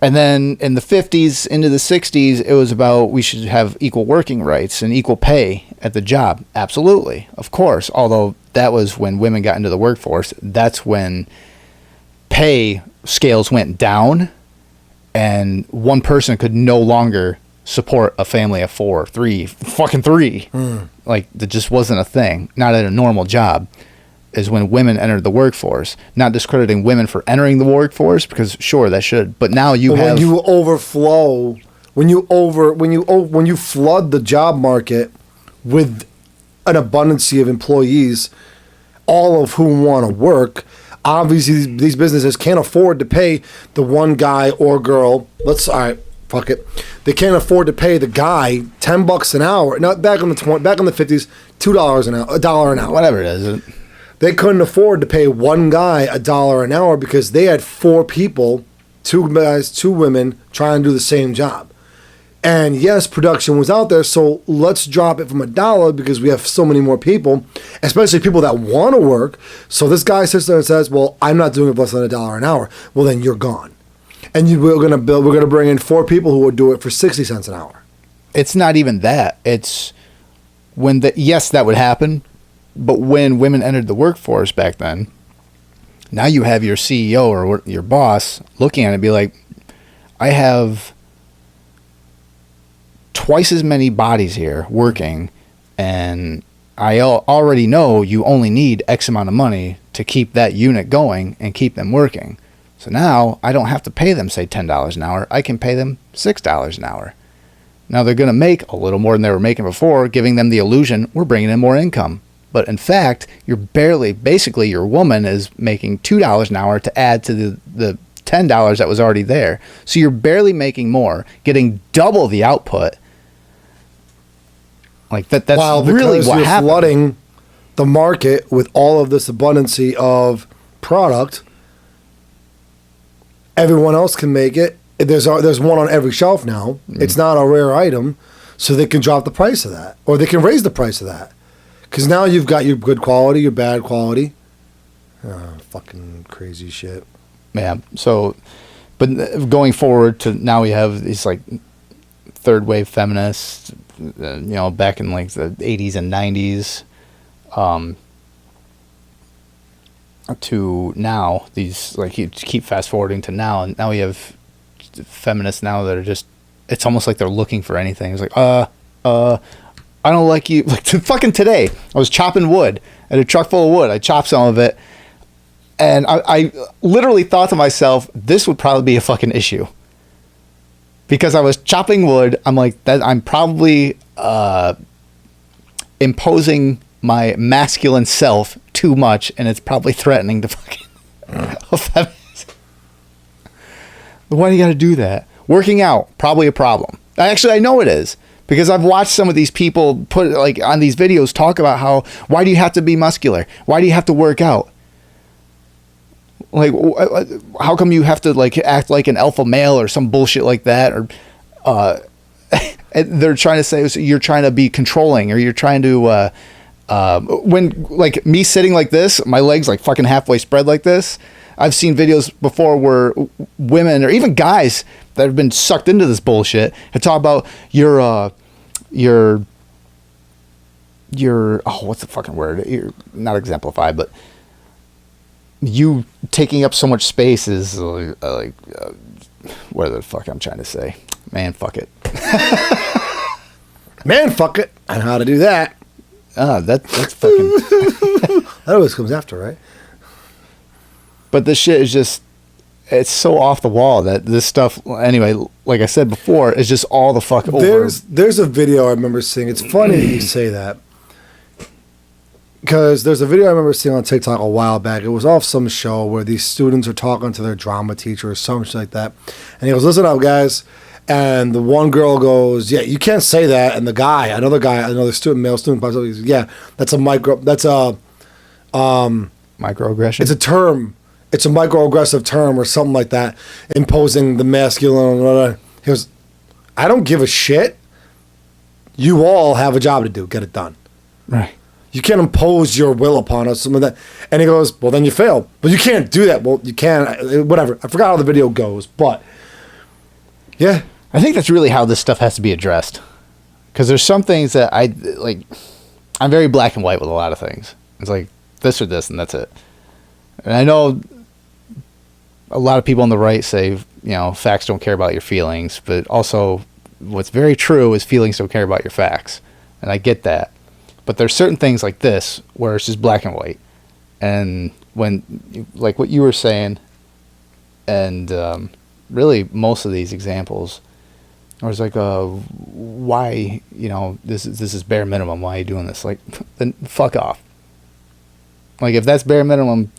And then in the 50s into the 60s, it was about we should have equal working rights and equal pay at the job. Absolutely. Of course. Although that was when women got into the workforce. That's when pay scales went down and one person could no longer support a family of three. Like that just wasn't a thing. Not at a normal job. Is when women entered the workforce. Not discrediting women for entering the workforce, because sure that should, but now when you overflow, when you flood the job market with an abundance of employees, all of whom want to work, obviously these businesses can't afford to pay the one guy or girl. Fuck it. They can't afford to pay the guy $10 an hour. Not back in the 50s, $2 an hour, $1 an hour, whatever it is. They couldn't afford to pay one guy $1 an hour because they had four people, two guys, two women, trying to do the same job. And yes, production was out there, so let's drop it from $1 because we have so many more people, especially people that want to work. So this guy sits there and says, well, I'm not doing it less than $1 an hour. Well, then you're gone. And we're gonna bring in four people who would do it for 60 cents an hour. It's not even that. It's when yes, that would happen. But when women entered the workforce back then, now you have your CEO or your boss looking at it and be like, I have twice as many bodies here working, and I already know you only need X amount of money to keep that unit going and keep them working. So now I don't have to pay them, say, $10 an hour. I can pay them $6 an hour. Now they're going to make a little more than they were making before, giving them the illusion we're bringing in more income. But in fact, basically your woman is making $2 an hour to add to the $10 that was already there. So you're barely making more, getting double the output. Like that's really what you're happened. Flooding the market with all of this abundancy of product. Everyone else can make it. There's one on every shelf now. It's not a rare item, so they can drop the price of that, or they can raise the price of that. Because now you've got your good quality, your bad quality. Fucking crazy shit. Yeah. So, but going forward to now, we have these like third wave feminists, back in like the 80s and 90s, to now, these, like, you keep fast forwarding to now, and now we have feminists now that are just, it's almost like they're looking for anything. It's like, I don't like you. Like, fucking today, I was chopping wood at a truck full of wood. I chopped some of it, and I literally thought to myself, this would probably be a fucking issue. Because I was chopping wood, I'm like, that I'm probably imposing my masculine self too much, and it's probably threatening to fucking a feminist. Why do you got to do that? Working out, probably a problem. Actually, I know it is, because I've watched some of these people put, like, on these videos, talk about how, why do you have to be muscular? Why do you have to work out? Like, how come you have to, like, act like an alpha male or some bullshit like that? Or they're trying to say you're trying to be controlling, or you're trying to when, like, me sitting like this, my legs like fucking halfway spread like this. I've seen videos before where women or even guys that have been sucked into this bullshit have talked about your what's the fucking word? You're not exemplified, but you taking up so much space is what the fuck I'm trying to say. Man, fuck it. Man, fuck it. I know how to do that. That's fucking. That always comes after, right? But this shit is just, it's so off the wall that this stuff, anyway, like I said before, is just all the fuck over. There's a video I remember seeing. It's funny that you say that, because there's a video I remember seeing on TikTok a while back. It was off some show where these students are talking to their drama teacher or something like that. And he goes, listen up, guys. And the one girl goes, yeah, you can't say that. And the guy, another student, male student, pops up, he goes, yeah, that's a microaggression. It's a term. It's a microaggressive term or something like that, imposing the masculine. He goes, I don't give a shit. You all have a job to do. Get it done. Right. You can't impose your will upon us. Some of that. And he goes, well, then you failed. But you can't do that. Well, you can. Whatever. I forgot how the video goes, but yeah. I think that's really how this stuff has to be addressed. Because there's some things that I'm very black and white with a lot of things. It's like this or this, and that's it. And I know a lot of people on the right say, facts don't care about your feelings, but also what's very true is feelings don't care about your facts. And I get that. But there's certain things like this where it's just black and white. And when, like what you were saying, and really most of these examples, I was like, why, this is bare minimum. Why are you doing this? Like, then fuck off. Like, if that's bare minimum,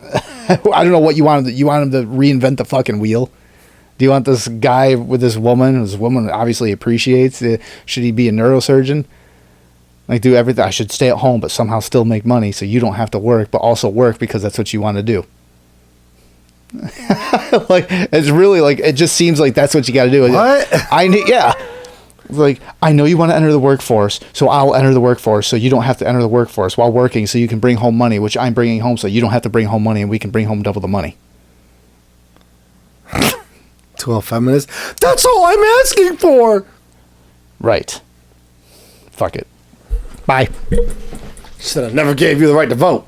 I don't know what you want. You want him to reinvent the fucking wheel? Do you want this guy with this woman? This woman obviously appreciates. Should he be a neurosurgeon? Like, do everything. I should stay at home, but somehow still make money, so you don't have to work, but also work because that's what you want to do. Like, it's really like, it just seems like that's what you got to do. What? Yeah. Like, I know you want to enter the workforce, so I'll enter the workforce, so you don't have to enter the workforce while working, so you can bring home money, which I'm bringing home, so you don't have to bring home money, and we can bring home double the money. To a feminist, that's all I'm asking for. Right. Fuck it. Bye. She said I never gave you the right to vote.